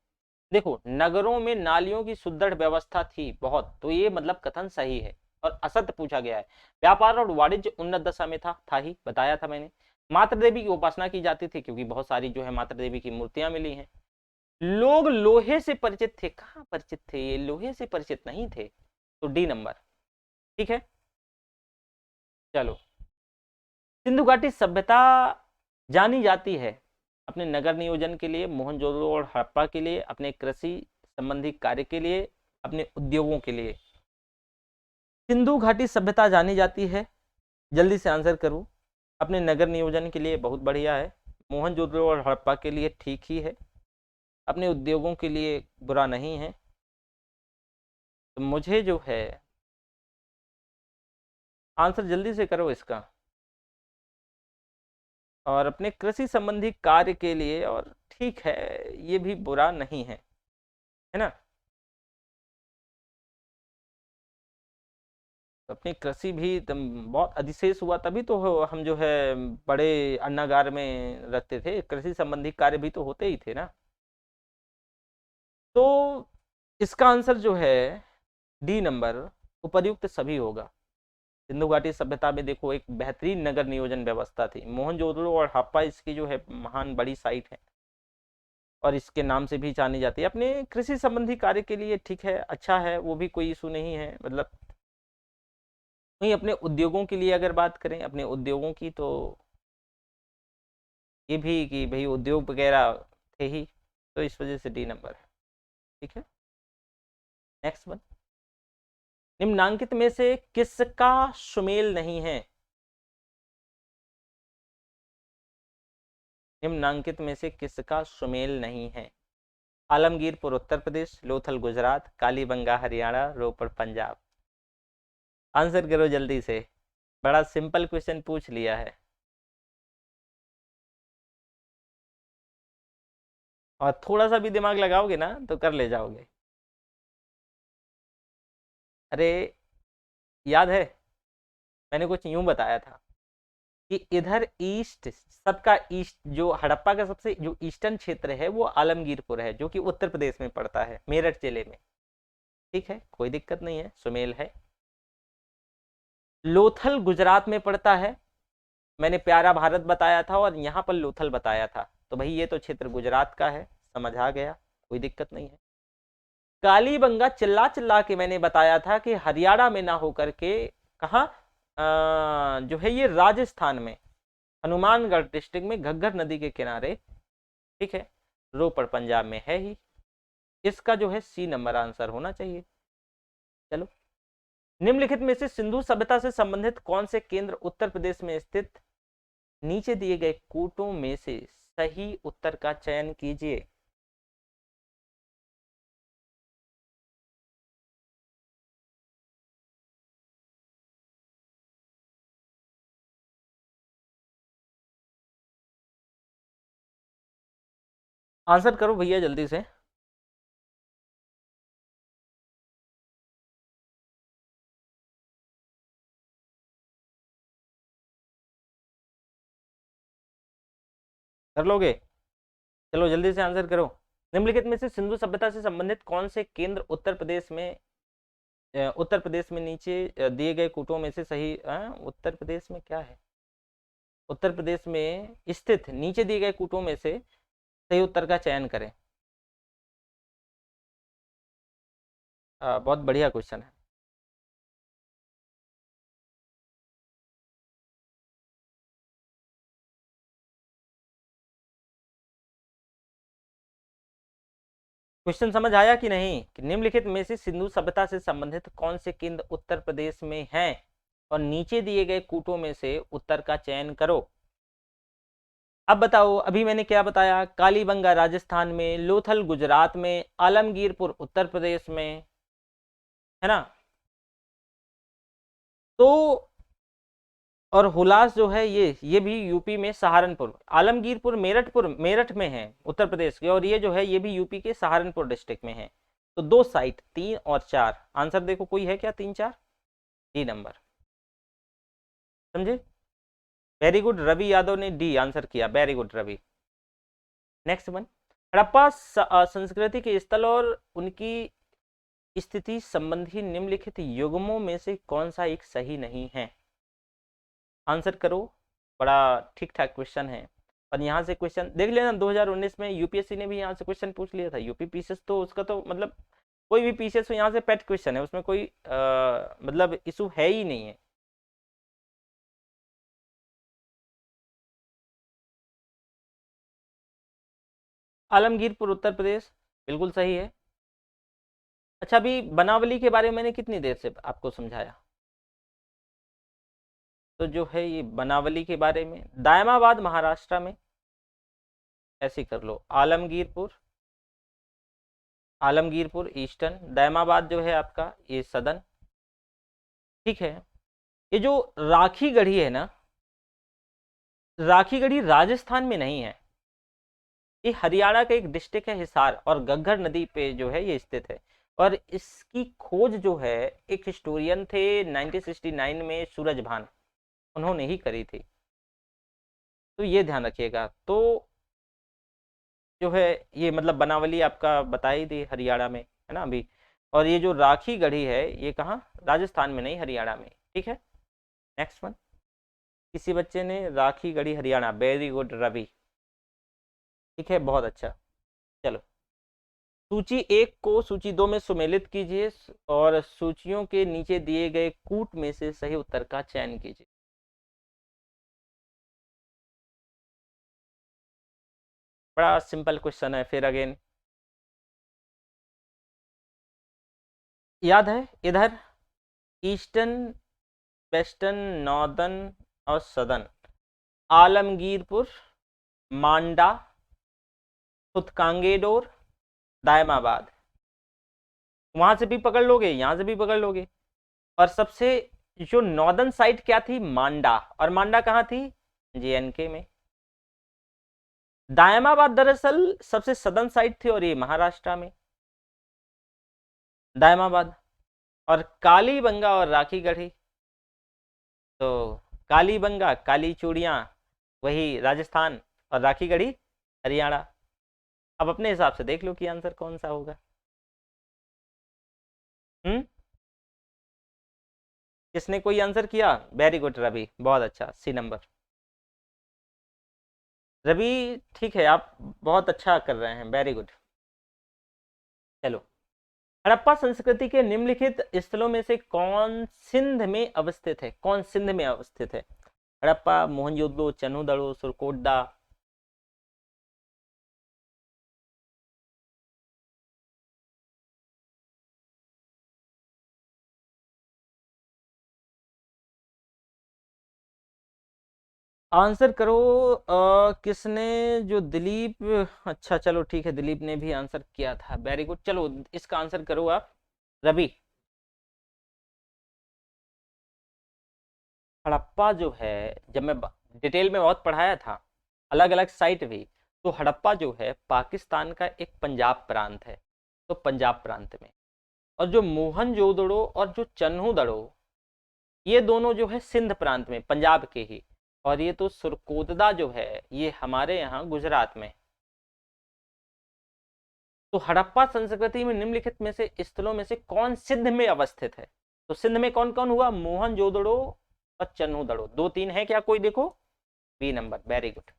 देखो, नगरों में नालियों की सुदृढ़ व्यवस्था थी बहुत, तो ये मतलब कथन सही है। और असत्य पूछा गया है, व्यापार और वाणिज्य उन्नत दशा में था ही, बताया था मैंने। मातृ देवी की उपासना की जाती थी, क्योंकि बहुत सारी जो है मातृ देवी की मूर्तियां मिली हैं। लोग लोहे से परिचित थे, कहाँ परिचित थे? ये लोहे से परिचित नहीं थे। तो डी नंबर। ठीक है, चलो। सिंधु घाटी सभ्यता जानी जाती है अपने नगर नियोजन के लिए, मोहनजोदड़ो और हड़प्पा के लिए, अपने कृषि संबंधी कार्य के लिए, अपने उद्योगों के लिए। सिंधु घाटी सभ्यता जानी जाती है, जल्दी से आंसर करूं, अपने नगर नियोजन के लिए बहुत बढ़िया है, मोहनजोदड़ो और हड़प्पा के लिए ठीक ही है, अपने उद्योगों के लिए बुरा नहीं है। तो मुझे जो है आंसर जल्दी से करो इसका, और अपने कृषि संबंधी कार्य के लिए, और ठीक है ये भी बुरा नहीं है ना। तो अपनी कृषि भी बहुत अधिशेष हुआ, तभी तो हम जो है बड़े अन्नागार में रखते थे, कृषि संबंधी कार्य भी तो होते ही थे ना। तो इसका आंसर जो है डी नंबर, उपर्युक्त सभी होगा। सिंधु घाटी सभ्यता में देखो एक बेहतरीन नगर नियोजन व्यवस्था थी, मोहनजोदड़ो और हड़प्पा इसकी जो है महान बड़ी साइट है, और इसके नाम से भी जानी जाती है अपने कृषि संबंधी कार्य के लिए। ठीक है, अच्छा है, वो भी कोई इशू नहीं है, मतलब वहीं अपने उद्योगों के लिए अगर बात करें, अपने उद्योगों की, तो ये भी कि भाई उद्योग वगैरह थे ही, तो इस वजह से डी नंबर है। ठीक है, नेक्स्ट वन, निम्नांकित में से किसका सुमेल नहीं है? निम्नांकित में से किसका सुमेल नहीं है? आलमगीरपुर उत्तर प्रदेश, लोथल गुजरात, कालीबंगा हरियाणा, रोपड़ पंजाब। आंसर करो जल्दी से, बड़ा सिंपल क्वेश्चन पूछ लिया है। और थोड़ा सा भी दिमाग लगाओगे ना तो कर ले जाओगे। अरे याद है, मैंने कुछ यूं बताया था कि इधर ईस्ट, सबका ईस्ट, जो हड़प्पा का सबसे जो ईस्टर्न क्षेत्र है वो आलमगीरपुर है, जो कि उत्तर प्रदेश में पड़ता है, मेरठ जिले में। ठीक है, कोई दिक्कत नहीं है, सुमेल है। लोथल गुजरात में पड़ता है, मैंने प्यारा भारत बताया था और यहाँ पर लोथल बताया था, तो भाई ये तो क्षेत्र गुजरात का है, समझ आ गया, कोई दिक्कत नहीं है। कालीबंगा चिल्ला चिल्ला के मैंने बताया था कि हरियाणा में ना होकर के कहा जो है ये राजस्थान में, हनुमानगढ़ डिस्ट्रिक्ट में घग्गर नदी के किनारे, ठीक है, रोपड़ पंजाब में है ही। इसका जो है सी नंबर आंसर होना चाहिए। चलो, निम्नलिखित में से सिंधु सभ्यता से संबंधित कौन से केंद्र उत्तर प्रदेश में स्थित नीचे दिए गए कूटों में से सही उत्तर का चयन कीजिए। आंसर करो भैया जल्दी से। कर लोगे? चलो जल्दी से आंसर करो। निम्नलिखित में से सिंधु सभ्यता से संबंधित कौन से केंद्र उत्तर प्रदेश में नीचे दिए गए कूटों में से सही उत्तर प्रदेश में क्या है, उत्तर प्रदेश में स्थित नीचे दिए गए कूटों में से सही उत्तर का चयन करें। बहुत बढ़िया क्वेश्चन है। क्वेश्चन समझ आया कि नहीं? कि निम्नलिखित में से सिंधु सभ्यता से संबंधित कौन से केंद्र उत्तर प्रदेश में हैं और नीचे दिए गए कूटों में से उत्तर का चयन करो। अब बताओ, अभी मैंने क्या बताया? कालीबंगा राजस्थान में, लोथल गुजरात में, आलमगीरपुर उत्तर प्रदेश में, है ना। तो और हुलास जो है ये भी यूपी में सहारनपुर, आलमगीरपुर मेरठ में है उत्तर प्रदेश के, और ये जो है ये भी यूपी के सहारनपुर डिस्ट्रिक्ट में है। तो दो साइट 3 और 4 आंसर देखो, कोई है क्या 3 4? डी नंबर, समझे? वेरी गुड, रवि यादव ने डी आंसर किया, very good Ravi. Next one, Harappa संस्कृति के स्थल और उनकी स्थिति संबंधी निम्नलिखित युग्मों में से कौन सा एक सही नहीं है? आंसर करो। बड़ा ठीक ठाक क्वेश्चन है, और यहाँ से क्वेश्चन देख लेना, 2019 में यूपीएससी ने भी यहाँ से क्वेश्चन पूछ लिया था। यूपी पीसीएस तो उसका तो मतलब कोई भी पीसीएस तो यहाँ से पेट क्वेश्चन है, उसमें कोई मतलब इशू है ही नहीं है। आलमगीरपुर उत्तर प्रदेश बिल्कुल सही है। अच्छा, अभी बनावली के बारे में मैंने कितनी देर से आपको समझाया? तो जो है ये बनावली के बारे में, दायमाबाद महाराष्ट्र में, ऐसे कर लो, आलमगीरपुर ईस्टर्न, दायमाबाद जो है आपका ये सदर्न, ठीक है। ये जो राखी गढ़ी है ना, राखी गढ़ी राजस्थान में नहीं है, ये हरियाणा का एक डिस्ट्रिक्ट है हिसार, और घग्गर नदी पे जो है ये स्थित है। और इसकी खोज जो है एक हिस्टोरियन थे 1969 में, सूरजभान, उन्होंने ही करी थी। तो ये ध्यान रखिएगा। तो जो है ये मतलब बनावली आपका बता ही दी, हरियाणा में है ना अभी। और ये जो राखी गढ़ी है ये कहाँ? राजस्थान में नहीं, हरियाणा में, ठीक है। नेक्स्ट वन, किसी बच्चे ने राखी गढ़ी हरियाणा, वेरी गुड रवि, ठीक है, बहुत अच्छा। चलो, सूची 1 को सूची 2 में सुमेलित कीजिए और सूचियों के नीचे दिए गए कूट में से सही उत्तर का चयन कीजिए। बड़ा सिंपल क्वेश्चन है फिर अगेन, याद है इधर ईस्टर्न, वेस्टर्न, नॉर्दर्न और सदर्न, आलमगीरपुर, मांडा, सुतकांगेडोर, दायमाबाद, वहां से भी पकड़ लोगे, यहां से भी पकड़ लोगे। और सबसे जो नॉर्दर्न साइड क्या थी? मांडा, और मांडा कहाँ थी? जेएनके में। दायमाबाद दरअसल सबसे सदर्न साइड थी, और ये महाराष्ट्र में, दायमाबाद। और कालीबंगा और राखी गढ़ी, तो कालीबंगा काली चूड़ियां वही राजस्थान, और राखी गढ़ी हरियाणा। अब अपने हिसाब से देख लो कि आंसर कौन सा होगा। किसने कोई आंसर किया? वेरी गुड रवि, बहुत अच्छा, सी नंबर। रवि ठीक है, आप बहुत अच्छा कर रहे हैं, वेरी गुड। चलो, हड़प्पा संस्कृति के निम्नलिखित स्थलों में से कौन सिंध में अवस्थित है? कौन सिंध में अवस्थित है? हड़प्पा, मोहनजोदड़ो, चन्हूदड़ो, सुरकोटदा। आंसर करो। किसने, जो दिलीप, अच्छा चलो ठीक है, दिलीप ने भी आंसर किया था, वेरी गुड। चलो इसका आंसर करो आप, रवि। हड़प्पा जो है, जब मैं डिटेल में बहुत पढ़ाया था, अलग अलग साइट भी, तो हड़प्पा जो है पाकिस्तान का एक पंजाब प्रांत है, तो पंजाब प्रांत में। और जो मोहनजोदड़ो और जो चन्हूदड़ो, ये दोनों जो है सिंध प्रांत में, पंजाब के ही। और ये तो सुरकोतदा जो है, ये हमारे यहाँ गुजरात में। तो हड़प्पा संस्कृति में निम्नलिखित में से स्थलों में से कौन सिंध में अवस्थित है? तो सिंध में कौन कौन हुआ? मोहनजोदड़ो और चन्हूदड़ो, दो तीन है क्या कोई? देखो, बी नंबर, वेरी गुड।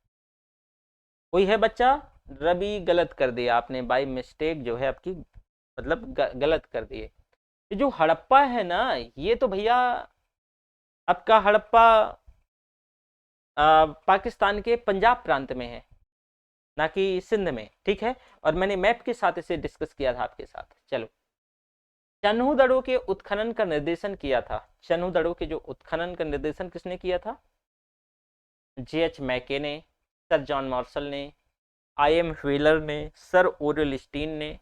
कोई है बच्चा? रवि, गलत कर दिया आपने बाई मिस्टेक, जो है आपकी मतलब गलत कर दिए। ये जो हड़प्पा है ना, ये तो भैया आपका हड़प्पा पाकिस्तान के पंजाब प्रांत में है, ना कि सिंध में, ठीक है। और मैंने मैप के साथ इसे डिस्कस किया था आपके साथ। चलो, चन्हूदड़ो के उत्खनन का निर्देशन किया था, चन्हूदड़ो के जो उत्खनन का निर्देशन किसने किया था? J.H. मैके ने, सर जॉन मार्शल ने, I.M. व्हीलर ने, सर ओरेल स्टीन ने,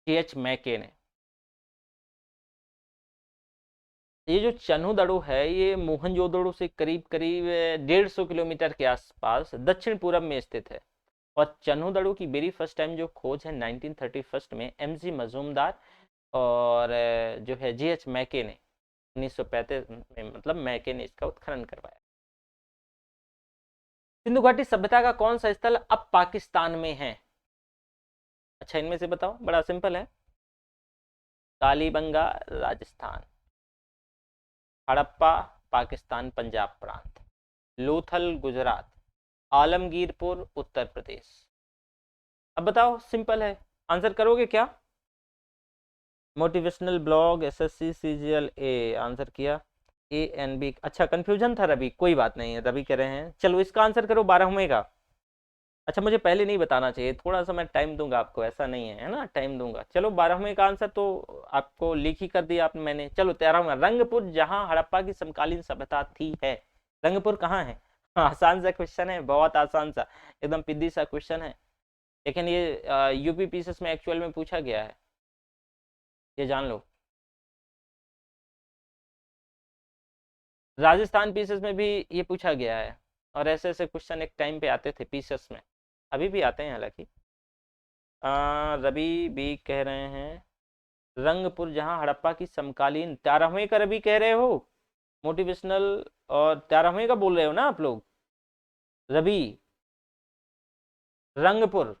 J.H. मैके ने। ये जो चन्हूदड़ो है, ये मोहनजोदड़ो से करीब करीब 150 किलोमीटर के आसपास दक्षिण पूर्व में स्थित है। और चन्हूदड़ो की वेरी फर्स्ट टाइम जो खोज है 1931 में M.G. मजूमदार और जो है J.H. मैके ने 1935 में, मतलब मैके ने इसका उत्खनन करवाया। सिंधु घाटी सभ्यता का कौन सा स्थल अब पाकिस्तान में है? अच्छा, इनमें से बताओ, बड़ा सिंपल है। कालीबंगा राजस्थान, हड़प्पा पाकिस्तान पंजाब प्रांत, लोथल गुजरात, आलमगीरपुर उत्तर प्रदेश। अब बताओ, सिंपल है, आंसर करोगे क्या? मोटिवेशनल ब्लॉग, एसएससी सीजीएल ए, आंसर किया ANB। अच्छा, कंफ्यूजन था रवि, कोई बात नहीं है, रवि कह रहे हैं। चलो इसका आंसर करो, 12वें का। अच्छा, मुझे पहले नहीं बताना चाहिए, थोड़ा सा मैं टाइम दूंगा आपको, ऐसा नहीं है ना, टाइम दूंगा। चलो 12वें का आंसर तो आपको लिख ही कर दिया आपने, मैंने। चलो 13वां, रंगपुर जहां हड़प्पा की समकालीन सभ्यता थी है, रंगपुर कहाँ है? आसान सा क्वेश्चन है, बहुत आसान सा, एकदम पिद्दी सा क्वेश्चन है, लेकिन ये यूपी पीसीएस में एक्चुअल में पूछा गया है, ये जान लो। राजस्थान पीसीएस में भी ये पूछा गया है, और ऐसे ऐसे क्वेश्चन एक टाइम पे आते थे पीसीएस में, अभी भी आते हैं हालांकि। रवि भी कह रहे हैं रंगपुर जहां हड़प्पा की समकालीन, 13वें का रवि कह रहे हो, मोटिवेशनल, और 13वें का बोल रहे हो ना आप लोग? रवि, रंगपुर।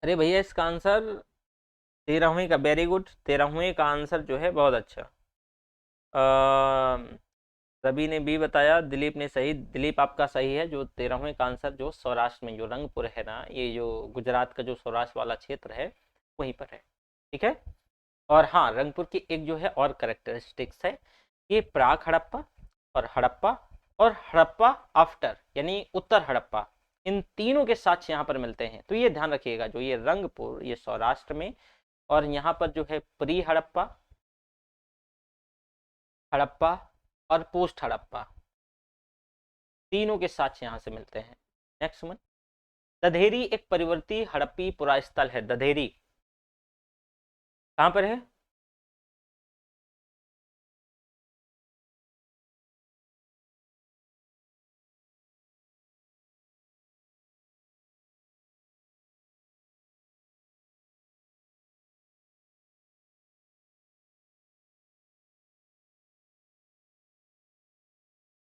अरे भैया, इसका आंसर 13वें का, वेरी गुड, 13वें का आंसर जो है बहुत अच्छा। रवि ने बी बताया, दिलीप ने सही, दिलीप आपका सही है। जो 13वें का आंसर जो सौराष्ट्र में, जो रंगपुर है ना, ये जो गुजरात का जो सौराष्ट्र वाला क्षेत्र है, वहीं पर है, ठीक है। और हाँ, रंगपुर की एक जो है और करेक्टरिस्टिक्स है, ये प्राक हड़प्पा और हड़प्पा और हड़प्पा आफ्टर, यानी उत्तर हड़प्पा, इन तीनों के साक्ष्य यहाँ पर मिलते हैं। तो ये ध्यान रखिएगा, जो ये रंगपुर, ये सौराष्ट्र में, और यहाँ पर जो है प्री हड़प्पा, हड़प्पा और पोस्ट हड़प्पा, तीनों के साक्ष्य यहाँ से मिलते हैं। नेक्स्ट वन, दधेरी एक परिवर्ती हड़प्पी पुरास्थल है। दधेरी कहाँ पर है?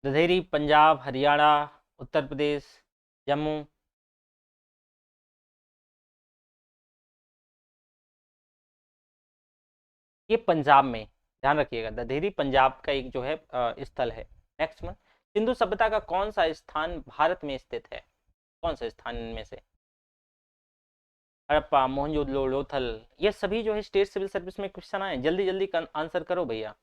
दधेरी पंजाब, हरियाणा, उत्तर प्रदेश, जम्मू। ये पंजाब में, ध्यान रखिएगा, दधेरी पंजाब का एक जो है स्थल है। नेक्स्ट वन, सिंधु सभ्यता का कौन सा स्थान भारत में स्थित है? कौन सा स्थान इनमें से? हड़प्पा, मोहनजोदड़ो, लोथल, ये सभी जो है स्टेट सिविल सर्विस में क्वेश्चन आए। जल्दी जल्दी आंसर करो भैया।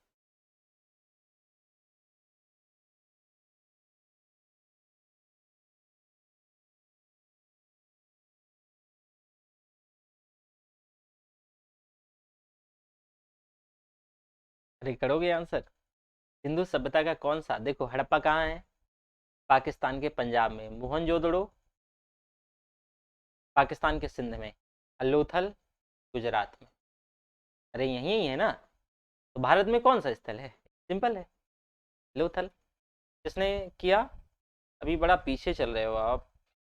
अरे करोगे आंसर? सिंधु सभ्यता का कौन सा, देखो हड़प्पा कहाँ है? पाकिस्तान के पंजाब में। मोहनजोदड़ो पाकिस्तान के सिंध में। लोथल गुजरात में। अरे यही ही है ना। तो भारत में कौन सा स्थल है? सिंपल है, लोथल। किसने किया? अभी बड़ा पीछे चल रहे हो आप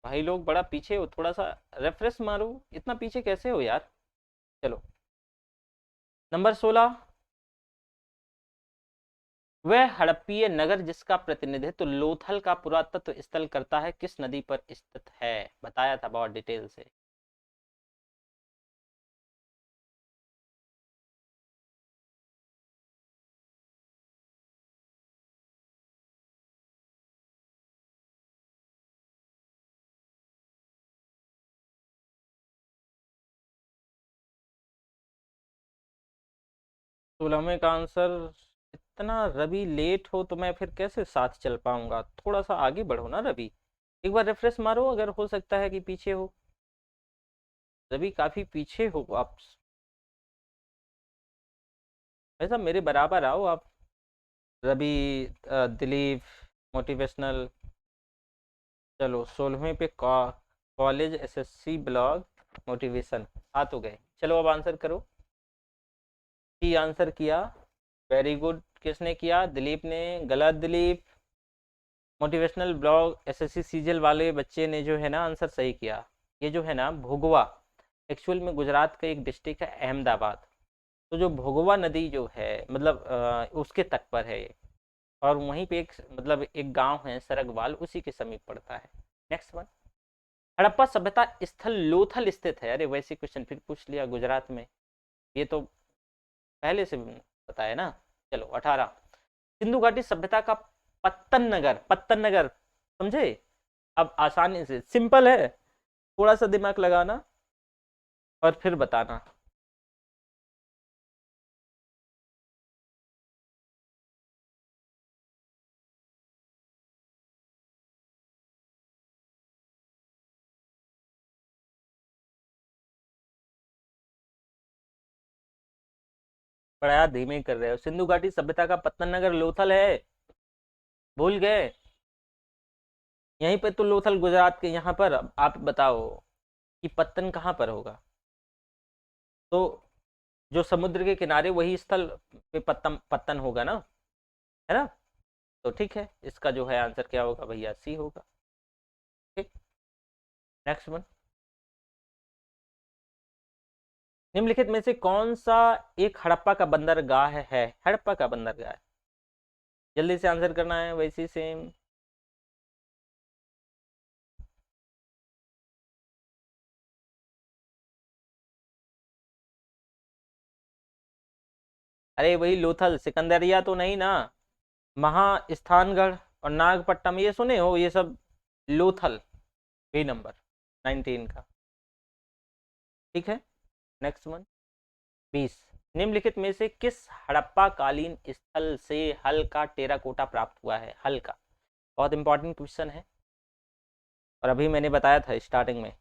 भाई लोग, बड़ा पीछे हो, थोड़ा सा रेफरेंस मारो, इतना पीछे कैसे हो यार। चलो नंबर 16, वह हड़प्पीय नगर जिसका प्रतिनिधित्व लोथल का पुरातत्व स्थल करता है किस नदी पर स्थित है? बताया था बहुत डिटेल से। सोलहवें का आंसर? इतना रवि लेट हो तो मैं फिर कैसे साथ चल पाऊंगा, थोड़ा सा आगे बढ़ो ना रवि। एक बार रिफ्रेश मारो, अगर हो सकता है कि पीछे हो। रवि काफी पीछे हो आप, ऐसा मेरे बराबर आओ आप। रवि, दिलीप, मोटिवेशनल। चलो 16वें पे कॉलेज एसएससी ब्लॉग मोटिवेशन आ तो गए। चलो अब आंसर करो। सी आंसर किया, वेरी गुड। किसने किया? दिलीप ने। गलत दिलीप। मोटिवेशनल ब्लॉग एसएससी सीजल वाले बच्चे ने जो है ना आंसर सही किया। ये जो है ना भोगवा, एक्चुअल में गुजरात का एक डिस्ट्रिक्ट है अहमदाबाद। तो जो भोगवा नदी जो है मतलब उसके तट पर है ये। और वहीं पे एक मतलब एक गांव है सरगवाल, उसी के समीप पड़ता है। नेक्स्ट वन, हड़प्पा सभ्यता स्थल लोथल स्थित है। अरे वैसे क्वेश्चन फिर पूछ लिया गुजरात में, ये तो पहले से पता है ना। चलो 18, सिंधु घाटी सभ्यता का पत्तन नगर, पत्तन नगर समझे? अब आसानी से सिंपल है, थोड़ा सा दिमाग लगाना और फिर बताना। बड़ा धीमे कर रहे हो। सिंधु घाटी सभ्यता का पत्तन नगर लोथल है, भूल गए? यहीं पे तो लोथल गुजरात के यहाँ पर। अब आप बताओ कि पत्तन कहाँ पर होगा? तो जो समुद्र के किनारे वही स्थल पे पत्तन पत्तन होगा ना, है ना? तो ठीक है, इसका जो है आंसर क्या होगा भैया? सी होगा। ठीक, नेक्स्ट वन, निम्नलिखित में से कौन सा एक हड़प्पा का बंदरगाह है? हड़प्पा का बंदरगाह है, जल्दी से आंसर करना है वैसी सेम। अरे वही लोथल, सिकंदरिया तो नहीं ना। महास्थानगढ़ और नागपट्टनम ये सुने हो, ये सब लोथल, बी नंबर 19 का। ठीक है, नेक्स्ट वन, 20, निम्नलिखित में से किस हड़प्पा कालीन स्थल से हल का टेराकोटा प्राप्त हुआ है? हल का बहुत इंपॉर्टेंट क्वेश्चन है, और अभी मैंने बताया था स्टार्टिंग में।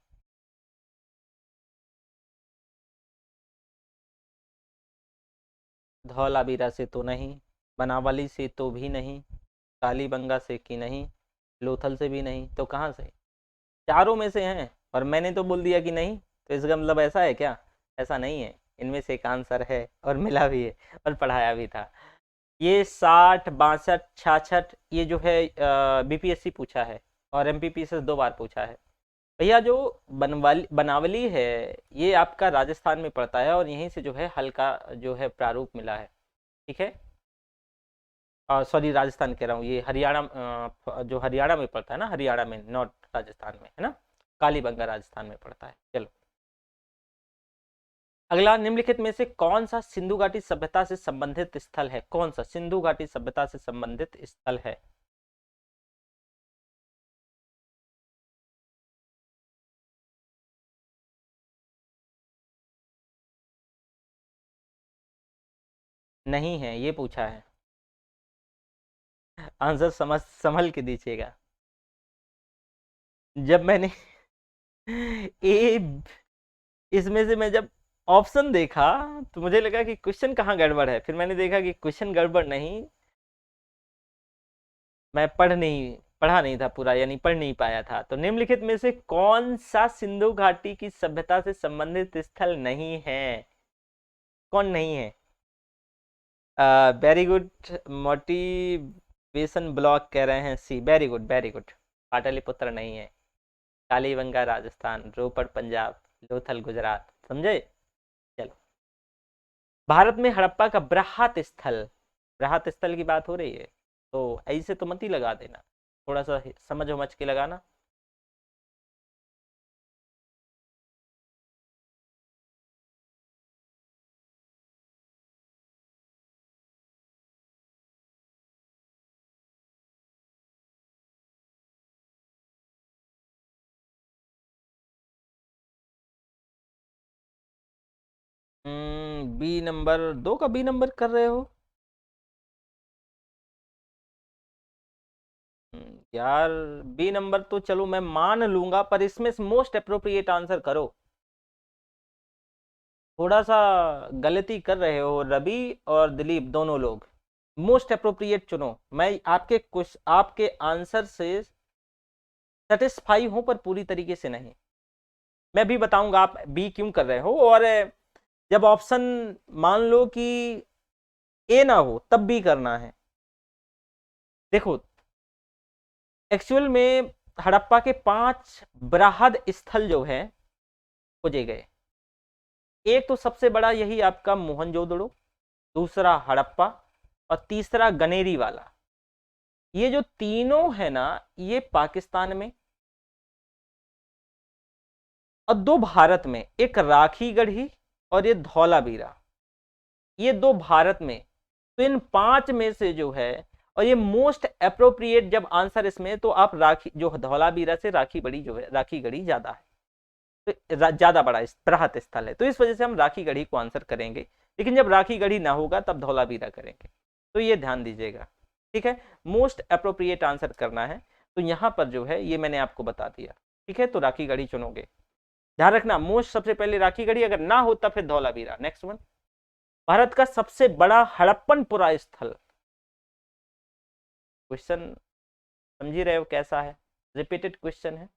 धौलावीरा से तो नहीं, बनावली से तो भी नहीं, कालीबंगा से की नहीं, लोथल से भी नहीं, तो कहाँ से? चारों में से हैं, और मैंने तो बोल दिया कि नहीं, तो इसका मतलब ऐसा है क्या? ऐसा नहीं है, इनमें से एक आंसर है और मिला भी है और पढ़ाया भी था। ये 60, 62, 66 ये जो है बीपीएससी पूछा है और एमपीपी से 2 बार पूछा है। भैया जो बनावली है, ये आपका राजस्थान में पड़ता है, और यहीं से जो है हल्का जो है प्रारूप मिला है। ठीक है, सॉरी राजस्थान कह रहा हूँ, ये हरियाणा, जो हरियाणा में पड़ता है ना, हरियाणा में, नॉर्थ राजस्थान में है ना। कालीबंगा राजस्थान में पड़ता है। चलो अगला, निम्नलिखित में से कौन सा सिंधु घाटी सभ्यता से संबंधित स्थल है? कौन सा सिंधु घाटी सभ्यता से संबंधित स्थल है? नहीं है, ये पूछा है। आंसर समझ संभल के दीजिएगा। जब मैंने ए इसमें से मैं जब ऑप्शन देखा तो मुझे लगा कि क्वेश्चन कहाँ गड़बड़ है, फिर मैंने देखा कि क्वेश्चन गड़बड़ नहीं, मैं पढ़ा नहीं था पूरा, यानी पढ़ नहीं पाया था। तो निम्नलिखित में से कौन सा सिंधु घाटी की सभ्यता से संबंधित स्थल नहीं है? कौन नहीं है? वेरी गुड, मोटिवेशन ब्लॉक कह रहे हैं C. Very good very good. Pataliputra नहीं है, कालीबंगा राजस्थान, रोपड़ पंजाब, लोथल गुजरात। समझे? चलो, भारत में हड़प्पा का बृहत स्थल की बात हो रही है, तो ऐसे तो मत ही लगा देना, थोड़ा सा समझ समझ के लगाना। बी नंबर, दो का बी नंबर कर रहे हो? यार, बी नंबर तो चलो मैं मान लूंगा, पर इसमें मोस्ट अप्रोप्रिएट आंसर करो। थोड़ा सा गलती कर रहे हो रवि और दिलीप दोनों लोग। मोस्ट अप्रोप्रिएट चुनो। मैं आपके कुछ आपके आंसर से सेटिस्फाई हूं, पर पूरी तरीके से नहीं। मैं भी बताऊंगा आप बी क्यों कर रहे हो, और जब ऑप्शन मान लो कि ए ना हो तब भी करना है। देखो, एक्चुअल में हड़प्पा के 5 बृहद स्थल जो है खोजे गए। एक तो सबसे बड़ा यही आपका मोहनजोदड़ो, दूसरा हड़प्पा, और तीसरा गनेरी वाला। ये जो तीनों है ना, ये पाकिस्तान में, और दो भारत में, एक राखी गढ़ी और ये धौलावीरा। ये दो भारत में। तो इन 5 में से जो है, और ये मोस्ट अप्रोप्रिएट जब आंसर इसमें, तो आप राखी जो धौलावीरा से राखी बड़ी जो है, राखी गढ़ी ज्यादा है, तो ज्यादा बड़ा बृहत स्थल है, तो इस वजह से हम राखी गढ़ी को आंसर करेंगे। लेकिन जब राखी गढ़ी ना होगा तब धौलावीरा करेंगे, तो ये ध्यान दीजिएगा। ठीक है, मोस्ट अप्रोप्रिएट आंसर करना है। तो यहां पर जो है ये मैंने आपको बता दिया। ठीक है, तो राखी गढ़ी चुनोगे। ध्यान रखना, मोस्ट सबसे पहले राखी गढ़ी, अगर ना हो तब फिर धौलावीरा। नेक्स्ट वन, भारत का सबसे बड़ा हड़प्पनपुरा स्थल। क्वेश्चन समझ ही रहे हो कैसा है, रिपीटेड क्वेश्चन है।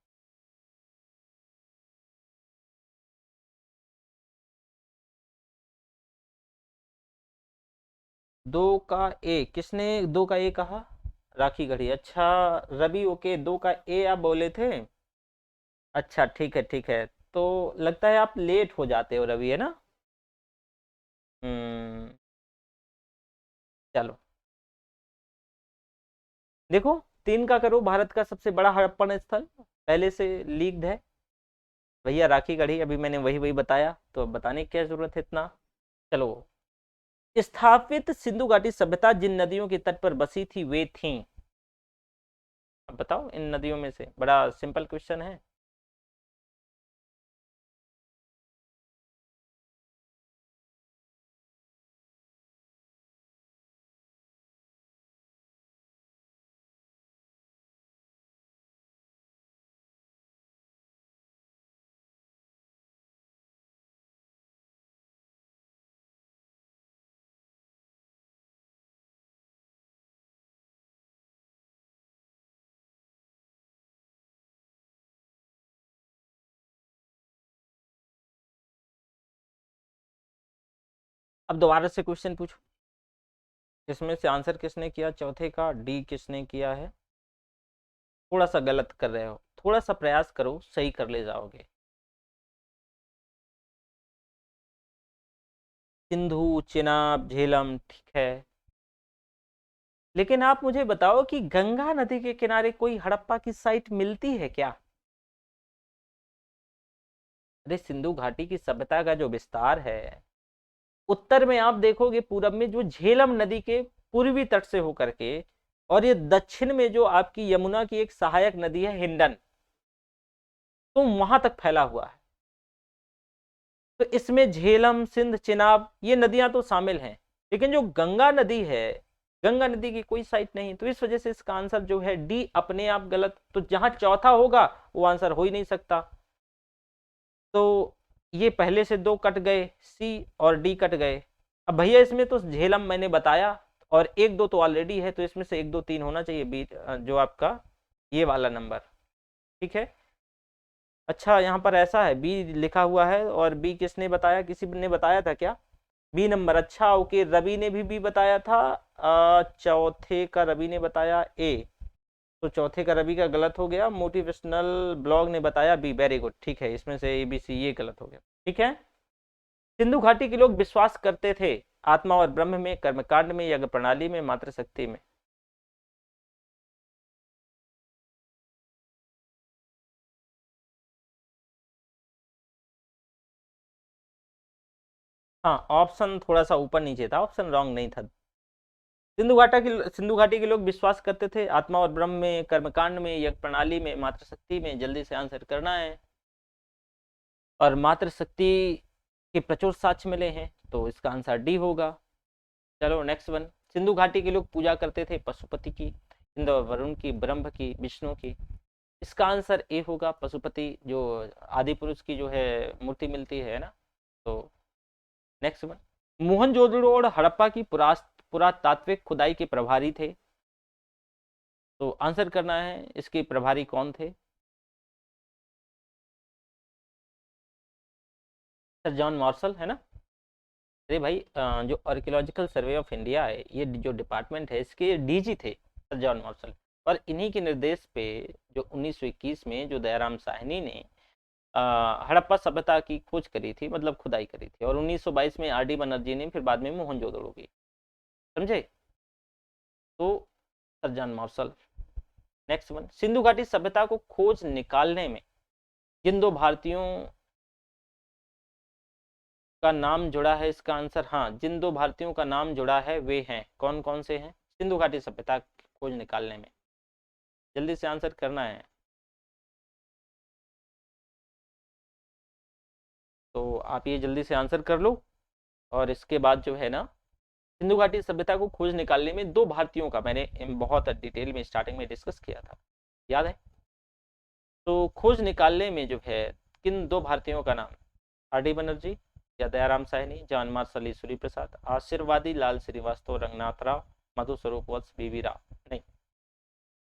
दो का ए, किसने दो का ए कहा? राखी गढ़ी। अच्छा रवि, ओके, दो का ए आप बोले थे। अच्छा ठीक है ठीक है, तो लगता है आप लेट हो जाते हो रवि, है ना? हम्म। चलो देखो, 3 का करो, भारत का सबसे बड़ा हड़प्पन स्थल पहले से लीक्ड है भैया, राखी गढ़ी। अभी मैंने वही वही बताया, तो अब बताने की क्या जरूरत है इतना। चलो, स्थापित सिंधु घाटी सभ्यता जिन नदियों के तट पर बसी थी वे थी। अब बताओ इन नदियों में से, बड़ा सिंपल क्वेश्चन है। अब दोबारा से क्वेश्चन पूछो, इसमें से आंसर किसने किया चौथे का? डी किसने किया है? थोड़ा सा गलत कर रहे हो, थोड़ा सा प्रयास करो, सही कर ले जाओगे। सिंधु, चिनाब, झेलम, ठीक है। लेकिन आप मुझे बताओ कि गंगा नदी के किनारे कोई हड़प्पा की साइट मिलती है क्या? अरे सिंधु घाटी की सभ्यता का जो विस्तार है, उत्तर में आप देखोगे पूरब में जो झेलम नदी के पूर्वी तट से होकर के, और ये दक्षिण में जो आपकी यमुना की एक सहायक नदी है हिंडन, तो वहां तक फैला हुआ है। तो इसमें झेलम, सिंध, चिनाब ये नदियां तो शामिल हैं, लेकिन जो गंगा नदी है, गंगा नदी की कोई साइट नहीं। तो इस वजह से इसका आंसर जो है डी अपने आप गलत। तो जहां चौथा होगा वो आंसर हो ही नहीं सकता। तो ये पहले से दो कट गए, सी और डी कट गए। अब भैया इसमें तो झेलम मैंने बताया, और एक दो तो ऑलरेडी है, तो इसमें से एक दो तीन होना चाहिए बी, जो आपका ये वाला नंबर। ठीक है। अच्छा यहाँ पर ऐसा है बी लिखा हुआ है, और बी किसने बताया, किसी ने बताया था क्या? बी नंबर, अच्छा ओके, रवि ने भी बी बताया था। चौथे का रवि ने बताया ए, तो चौथे का रवि का गलत हो गया। मोटिवेशनल ब्लॉग ने बताया बी, वेरी गुड, ठीक है, इसमें से ए बी सी ये गलत हो गया। ठीक है। सिंधु घाटी के लोग विश्वास करते थे आत्मा और ब्रह्म में, कर्मकांड में, यज्ञ प्रणाली में, मातृशक्ति में। हाँ, ऑप्शन थोड़ा सा ऊपर नीचे था, ऑप्शन रॉन्ग नहीं था। सिंधु घाटी के लोग विश्वास करते थे आत्मा और ब्रह्म में, कर्मकांड में, यज्ञ प्रणाली में, मातृशक्ति में। जल्दी से आंसर करना है। और मातृशक्ति के प्रचुर साक्ष्य मिले हैं, तो इसका आंसर डी होगा। चलो नेक्स्ट वन। सिंधु घाटी के लोग पूजा करते थे पशुपति की, इंद्र और वरुण की, ब्रह्म की, विष्णु की। इसका आंसर ए होगा, पशुपति, जो आदि पुरुष की जो है मूर्ति मिलती है ना। तो नेक्स्ट वन। मोहनजोदड़ो और हड़प्पा की पुरातात्विक खुदाई के प्रभारी थे। तो आंसर करना है इसके प्रभारी कौन थे? सर जॉन मार्शल है ना। अरे भाई जो आर्कियोलॉजिकल सर्वे ऑफ इंडिया है, ये जो डिपार्टमेंट है, इसके डीजी थे सर जॉन मार्शल। और इन्हीं के निर्देश पे जो 1921 में जो दयाराम साहनी ने हड़प्पा सभ्यता की खोज करी थी, मतलब खुदाई करी थी, और 1922 में आर डी बनर्जी ने फिर बाद में मोहनजोदड़ो की। समझे? तो sir John Marshall. Next one. Sindhu घाटी सभ्यता को खोज निकालने में जिन दो भारतीयों का नाम जुड़ा है, इसका आंसर, हाँ, जिन दो भारतीयों का नाम जुड़ा है वे हैं, कौन कौन से हैं सिंधु घाटी सभ्यता की खोज निकालने में? जल्दी से आंसर करना है। तो आप ये जल्दी से आंसर कर लो, और इसके बाद जो है ना, सिंधु घाटी सभ्यता को खोज निकालने में दो भारतीयों का मैंने बहुत डिटेल में स्टार्टिंग में डिस्कस किया था, याद है? तो खोज निकालने में जो है किन दो भारतीयों का नाम, आर डी बनर्जी या दयाराम साहनी, जान मार्शल, सूर्य प्रसाद, आशीर्वादी लाल श्रीवास्तव, रंगनाथ राव, मधु स्वरूप वत्स, बीवी राव। नहीं,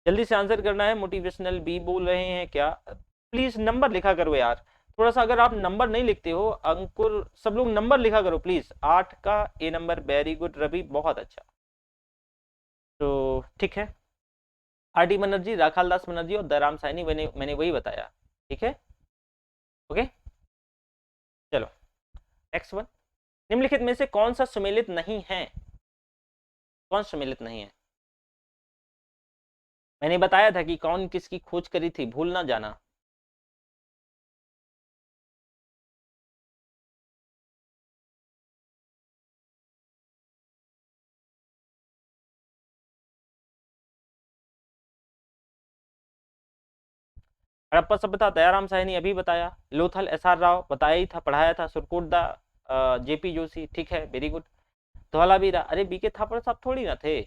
जल्दी से आंसर करना है। मोटिवेशनल बी बोल रहे हैं क्या? प्लीज नंबर लिखा करो यार, थोड़ा सा। अगर आप नंबर नहीं लिखते हो, अंकुर, सब लोग नंबर लिखा करो प्लीज। 8 का ए नंबर, वेरी गुड रवि, बहुत अच्छा। तो ठीक है, आर डी बनर्जी, राखाल दास बनर्जी और दयाराम साहनी, मैंने वही बताया। ठीक है, ओके। चलो नेक्स्ट वन। निम्नलिखित में से कौन सा सुमेलित नहीं है? कौन सुमेलित नहीं है? मैंने बताया था कि कौन किसकी खोज करी थी, भूल ना जाना। हड़प्पा सभ्यता दयाराम साहनी अभी बताया, लोथल एस आर राव बताया ही था, पढ़ाया था, सुरकोटदा जेपी जोशी, ठीक है, वेरी गुड। धौलावीरा, अरे बीके थापड़ साहब थोड़ी ना थे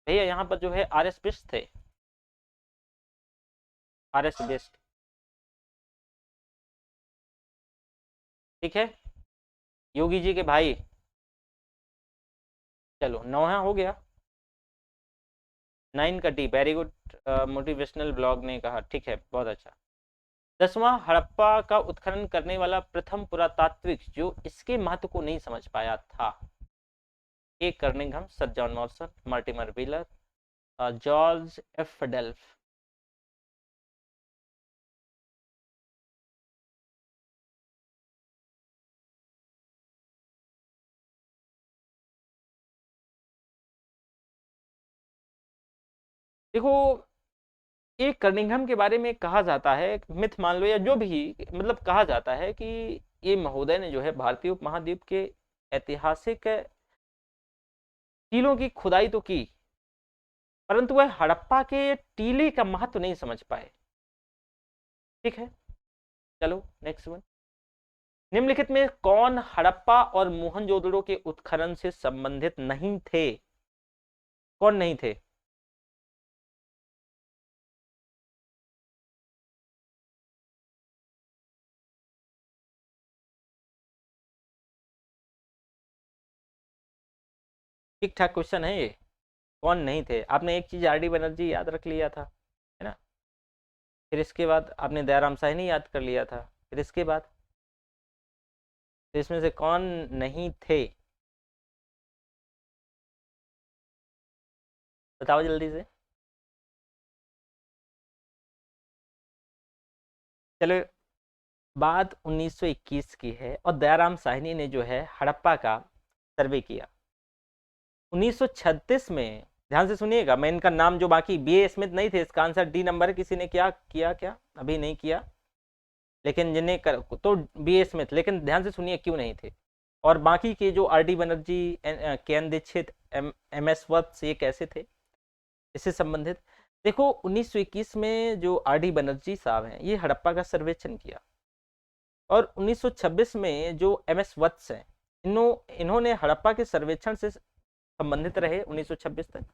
भैया, यहाँ पर जो है आर एस बिस्ट थे, आर एस बिस्ट। ठीक है, योगी जी के भाई। चलो 9 हो गया, 9 का T, very good. Motivational blog ने कहा, ठीक है, बहुत अच्छा। 10वां, हड़प्पा का उत्खनन करने वाला प्रथम पुरातात्विक जो इसके महत्व को नहीं समझ पाया था। ए कर्निंघम, sir John Morrison, Mortimer wheeler, George F delve. देखो, एक कर्निंघम के बारे में कहा जाता है, मिथ मान लो या जो भी, मतलब कहा जाता है कि ये महोदय ने जो है भारतीय उपमहाद्वीप के ऐतिहासिक टीलों की खुदाई तो की, परंतु वह हड़प्पा के टीले का महत्व नहीं समझ पाए। ठीक है, चलो नेक्स्ट वन। निम्नलिखित में कौन हड़प्पा और मोहनजोदड़ो के उत्खनन से संबंधित नहीं थे? कौन नहीं थे? ठीक ठाक क्वेश्चन है ये। कौन नहीं थे? आपने एक चीज आर डी बनर्जी याद रख लिया था, है ना, फिर इसके बाद आपने दयाराम साहनी याद कर लिया था, फिर इसके बाद, तो इसमें से कौन नहीं थे? बताओ जल्दी से। चलो, बात 1921 की है और दयाराम साहनी ने जो है हड़प्पा का सर्वे किया 1936 में। ध्यान से सुनिएगा, मैं इनका नाम जो बाकी बी ए स्मिथ नहीं थे, इसका आंसर डी नंबर है। किसी ने क्या किया? क्या अभी नहीं किया, लेकिन जिन्हें कर तो बी ए स्मिथ, लेकिन ध्यान से सुनिए क्यों नहीं थे। और बाकी के जो आर डी बनर्जी, के एन दीक्षित, एम एस वत्स, ये कैसे थे इससे संबंधित? देखो 1921 में जो आर डी बनर्जी साहब हैं, ये हड़प्पा का सर्वेक्षण किया, और 1926 में जो एम एस वत्स हैं, इन्होंने हड़प्पा के सर्वेक्षण से संबंधित रहे 1926 तक।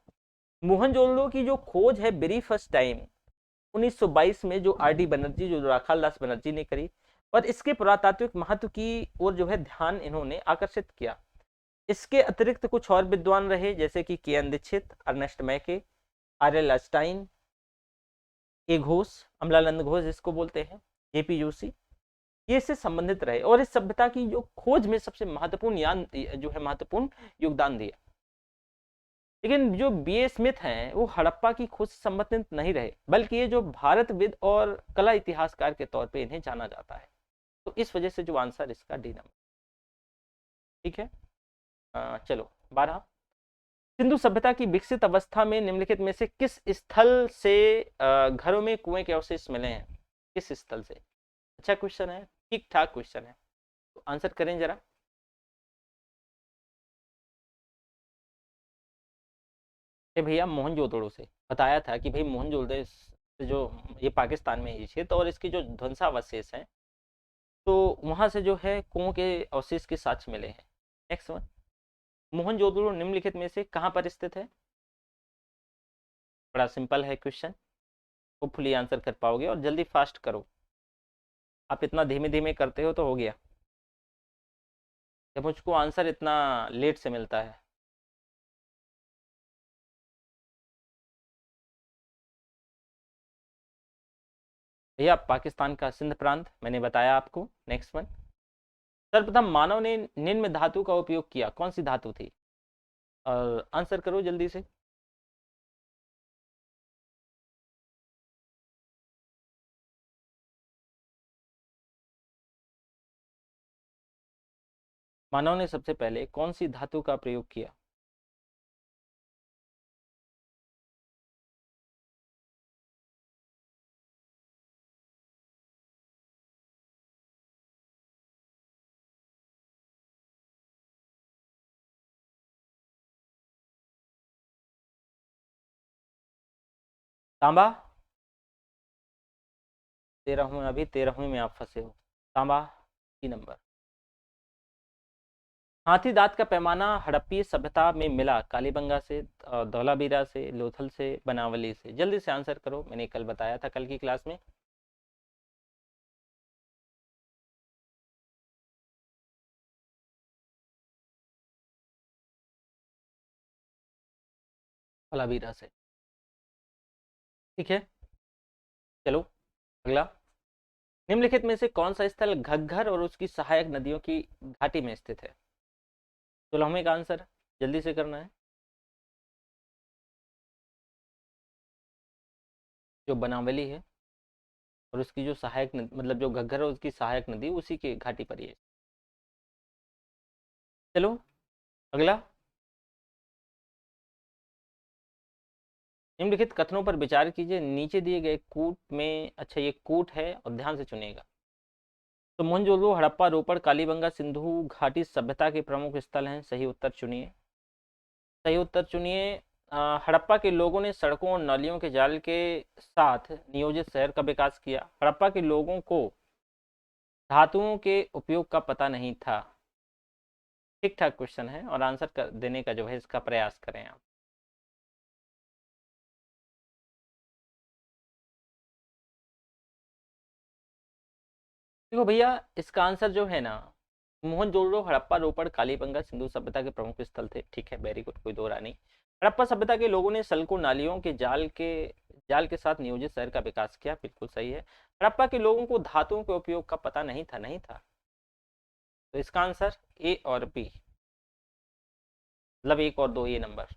मोहनजोदड़ो की जो खोज है वेरी फर्स्ट टाइम 1922 में जो आर डी बनर्जी, जो राखाल दास बनर्जी ने करी, और इसके पुरातात्विक महत्व की ओर जो है ध्यान इन्होंने आकर्षित किया। इसके अतिरिक्त कुछ और विद्वान रहे, जैसे कि के एन दीक्षित, अर्नेस्ट मैके, आर एल अस्टाइन, ए घोष, अमलानंद घोष जिसको बोलते हैं, जेपी जोशी, ये इससे संबंधित रहे और इस सभ्यता की जो खोज में सबसे महत्वपूर्ण जो है महत्वपूर्ण योगदान दिया। लेकिन जो बी ए स्मिथ हैं, वो हड़प्पा की खोज से संबंधित नहीं रहे, बल्कि ये जो भारतविद और कला इतिहासकार के तौर पे इन्हें जाना जाता है। तो इस वजह से जो आंसर इसका डी नंबर। ठीक है, चलो 12। सिंधु सभ्यता की विकसित अवस्था में निम्नलिखित में से किस स्थल से घरों में कुएं के अवशेष मिले हैं? किस स्थल से? अच्छा क्वेश्चन है, ठीक ठाक क्वेश्चन है, तो आंसर करें जरा। भैया मोहनजोदड़ो से बताया था कि भाई मोहनजोदड़ो से जो ये पाकिस्तान में ही क्षेत्र और इसके जो ध्वंसावशेष हैं, तो वहां से जो है कुओं के अवशेष के साक्ष्य मिले हैं। Next one. मोहनजोदड़ो निम्नलिखित में से कहां पर स्थित है? बड़ा सिंपल है क्वेश्चन, होपफुली आंसर कर पाओगे और जल्दी फास्ट करो। आप इतना धीमे धीमे करते हो तो हो गया, जब मुझको आंसर इतना लेट से मिलता है। भैया पाकिस्तान का सिंध प्रांत, मैंने बताया आपको। Next one. सर्वप्रथम मानव ने निम्न धातु का उपयोग किया, कौन सी धातु थी? और आंसर करो जल्दी से। मानव ने सबसे पहले कौन सी धातु का प्रयोग किया? तांबा। 13वीं में, अभी 13वीं में आप फंसे हो। तांबा की नंबर। हाथी दांत का पैमाना हड़प्पीय सभ्यता में मिला कालीबंगा से, धौलावीरा से, लोथल से, बनावली से। जल्दी से आंसर करो, मैंने कल बताया था कल की क्लास में। धौलावीरा से। ठीक है, चलो अगला। निम्नलिखित में से कौन सा स्थल घग्घर और उसकी सहायक नदियों की घाटी में स्थित है? 16वें का आंसर जल्दी से करना है। जो बनावली है और उसकी जो सहायक नदी, मतलब जो घग्घर है उसकी सहायक नदी, उसी के घाटी पर ही है। चलो अगला। निम्नलिखित कथनों पर विचार कीजिए। नीचे दिए गए कूट में, अच्छा ये कूट है और ध्यान से चुनिएगा। तो मोहनजोदड़ो, हड़प्पा, रोपड़, कालीबंगा, सिंधु घाटी सभ्यता के प्रमुख स्थल हैं। सही उत्तर चुनिए। सही उत्तर चुनिए। हड़प्पा के लोगों ने सड़कों और नालियों के जाल के साथ नियोजित शहर का विकास किया। हड़प्पा के लोगों को धातुओं के उपयोग का पता नहीं था। ठीक ठाक क्वेश्चन है और आंसर देने का जो है इसका प्रयास करें आप। देखो भैया, इसका आंसर जो है ना, मोहनजोदड़ो, हड़प्पा, रोपड़, कालीबंगा सिंधु सभ्यता के प्रमुख स्थल थे। ठीक है, वेरी गुड, कोई दो राह नहीं। हड़प्पा सभ्यता के लोगों ने सड़कों नालियों के जाल के साथ नियोजित शहर का विकास किया। बिल्कुल सही है। हड़प्पा के लोगों को धातुओं के उपयोग का पता नहीं था, नहीं था। तो इसका आंसर ए और बी, मतलब एक और दो, ये नंबर।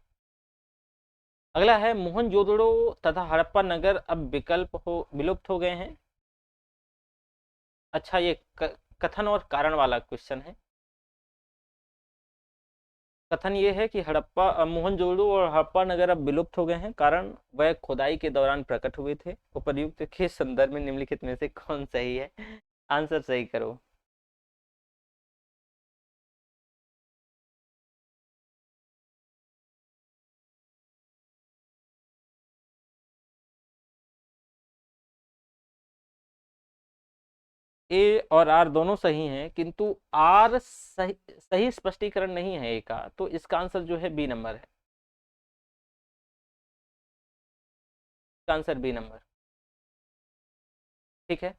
अगला है, मोहनजोदड़ो तथा हड़प्पा नगर अब विलुप्त हो गए हैं। अच्छा, ये कथन और कारण वाला क्वेश्चन है। कथन ये है कि मोहनजोदड़ो और हड़प्पा नगर अब विलुप्त हो गए हैं, कारण वह खुदाई के दौरान प्रकट हुए थे। उपर्युक्त के संदर्भ में निम्नलिखित में से कौन सही है? आंसर सही करो। ए और आर दोनों सही हैं, किंतु आर सही सही स्पष्टीकरण नहीं है ए का, तो इसका आंसर जो है बी नंबर है। इसका आंसर बी नंबर। ठीक है।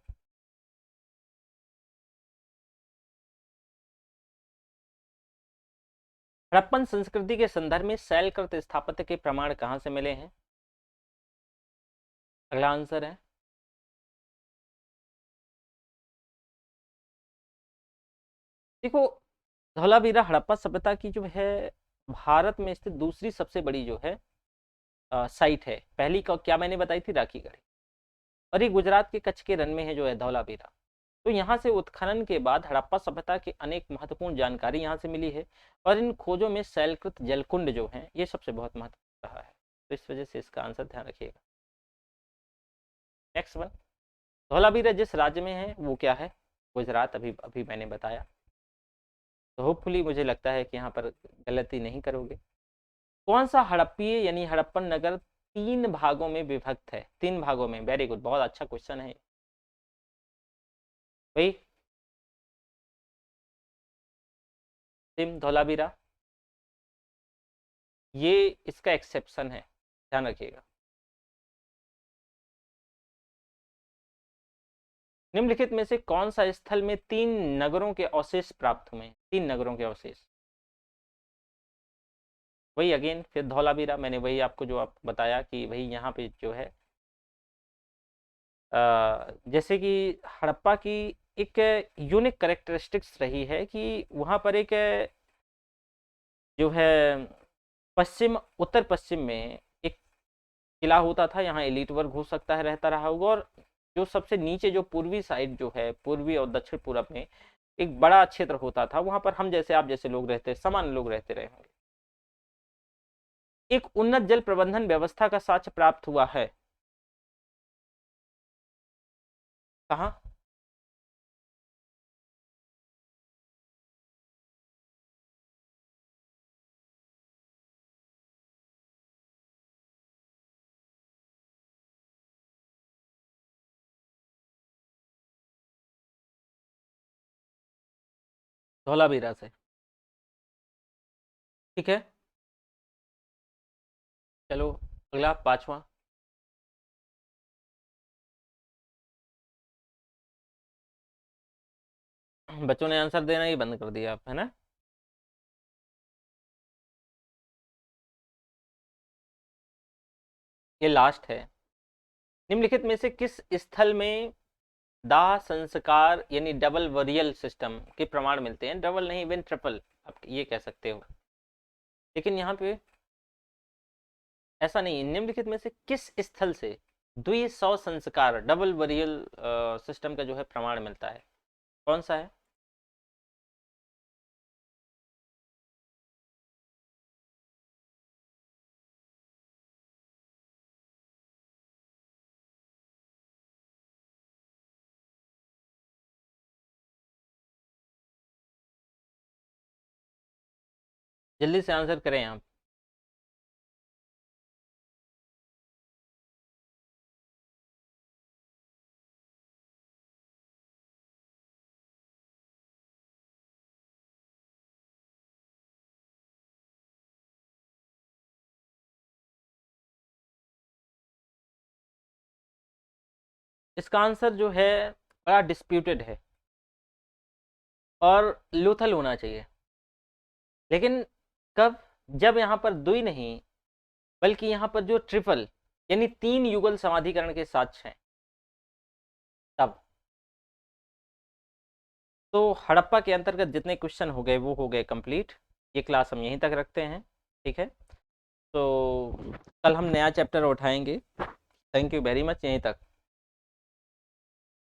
हड़प्पन संस्कृति के संदर्भ में शैलकृत स्थापत्य के प्रमाण कहाँ से मिले हैं? अगला आंसर है। देखो, धौलावीरा हड़प्पा सभ्यता की जो है भारत में स्थित दूसरी सबसे बड़ी जो है साइट है। पहली का क्या मैंने बताई थी? राखी गढ़ी। और ये गुजरात के कच्छ के रन में है जो है धौलावीरा। तो यहाँ से उत्खनन के बाद हड़प्पा सभ्यता की अनेक महत्वपूर्ण जानकारी यहाँ से मिली है। और इन खोजों में शैलकृत जलकुंड जो है ये सबसे बहुत महत्व रहा है। तो इस वजह से इसका आंसर ध्यान रखिएगा। नेक्स्ट वन, धौलावीरा जिस राज्य में है वो क्या है? गुजरात, अभी अभी मैंने बताया। तो होपफुली मुझे लगता है कि यहाँ पर गलती नहीं करोगे। कौन सा हड़प्पीय यानी हड़प्पन नगर तीन भागों में विभक्त है? तीन भागों में, वेरी गुड, बहुत अच्छा क्वेश्चन है भाई। सिम धौलावीरा, ये इसका एक्सेप्शन है, ध्यान रखिएगा। निम्नलिखित में से कौन सा स्थल में तीन नगरों के अवशेष प्राप्त हुए हैं? तीन नगरों के अवशेष। वही अगेन फिर धौलावीरा, मैंने वही आपको जो आप बताया कि वही यहाँ पे जो है जैसे कि हड़प्पा की एक यूनिक करेक्टरिस्टिक्स रही है कि वहाँ पर एक जो है उत्तर पश्चिम में एक किला होता था। यहाँ एलिट वर्ग हो सकता है रहता रहा होगा। और जो सबसे नीचे जो पूर्वी साइड जो है, पूर्वी और दक्षिण पूरब में एक बड़ा क्षेत्र होता था, वहां पर हम जैसे आप जैसे लोग रहते, सामान्य लोग रहते रहे होंगे। एक उन्नत जल प्रबंधन व्यवस्था का साक्ष्य प्राप्त हुआ है कहाँ? धौलावीरा से। ठीक है, चलो अगला पांचवा। बच्चों ने आंसर देना ही बंद कर दिया आप, है ना? ये लास्ट है। निम्नलिखित में से किस स्थल में दाह संस्कार यानी डबल वरियल सिस्टम के प्रमाण मिलते हैं? डबल नहीं, इवन ट्रिपल आप ये कह सकते हो। लेकिन यहाँ पे ऐसा नहीं है। निम्नलिखित में से किस स्थल से द्विसौ संस्कार डबल वरियल सिस्टम का जो है प्रमाण मिलता है? कौन सा है? जल्दी से आंसर करें आप। इसका आंसर जो है बड़ा डिस्प्यूटेड है और लूथल होना चाहिए। लेकिन कब? जब यहाँ पर दुई नहीं बल्कि यहाँ पर जो ट्रिपल यानी 3 युगल समाधिकरण के साथ हैं तब। तो हड़प्पा के अंतर्गत जितने क्वेश्चन हो गए वो हो गए कंप्लीट। ये क्लास हम यहीं तक रखते हैं, ठीक है। तो कल हम नया चैप्टर उठाएंगे। थैंक यू वेरी मच, यहीं तक।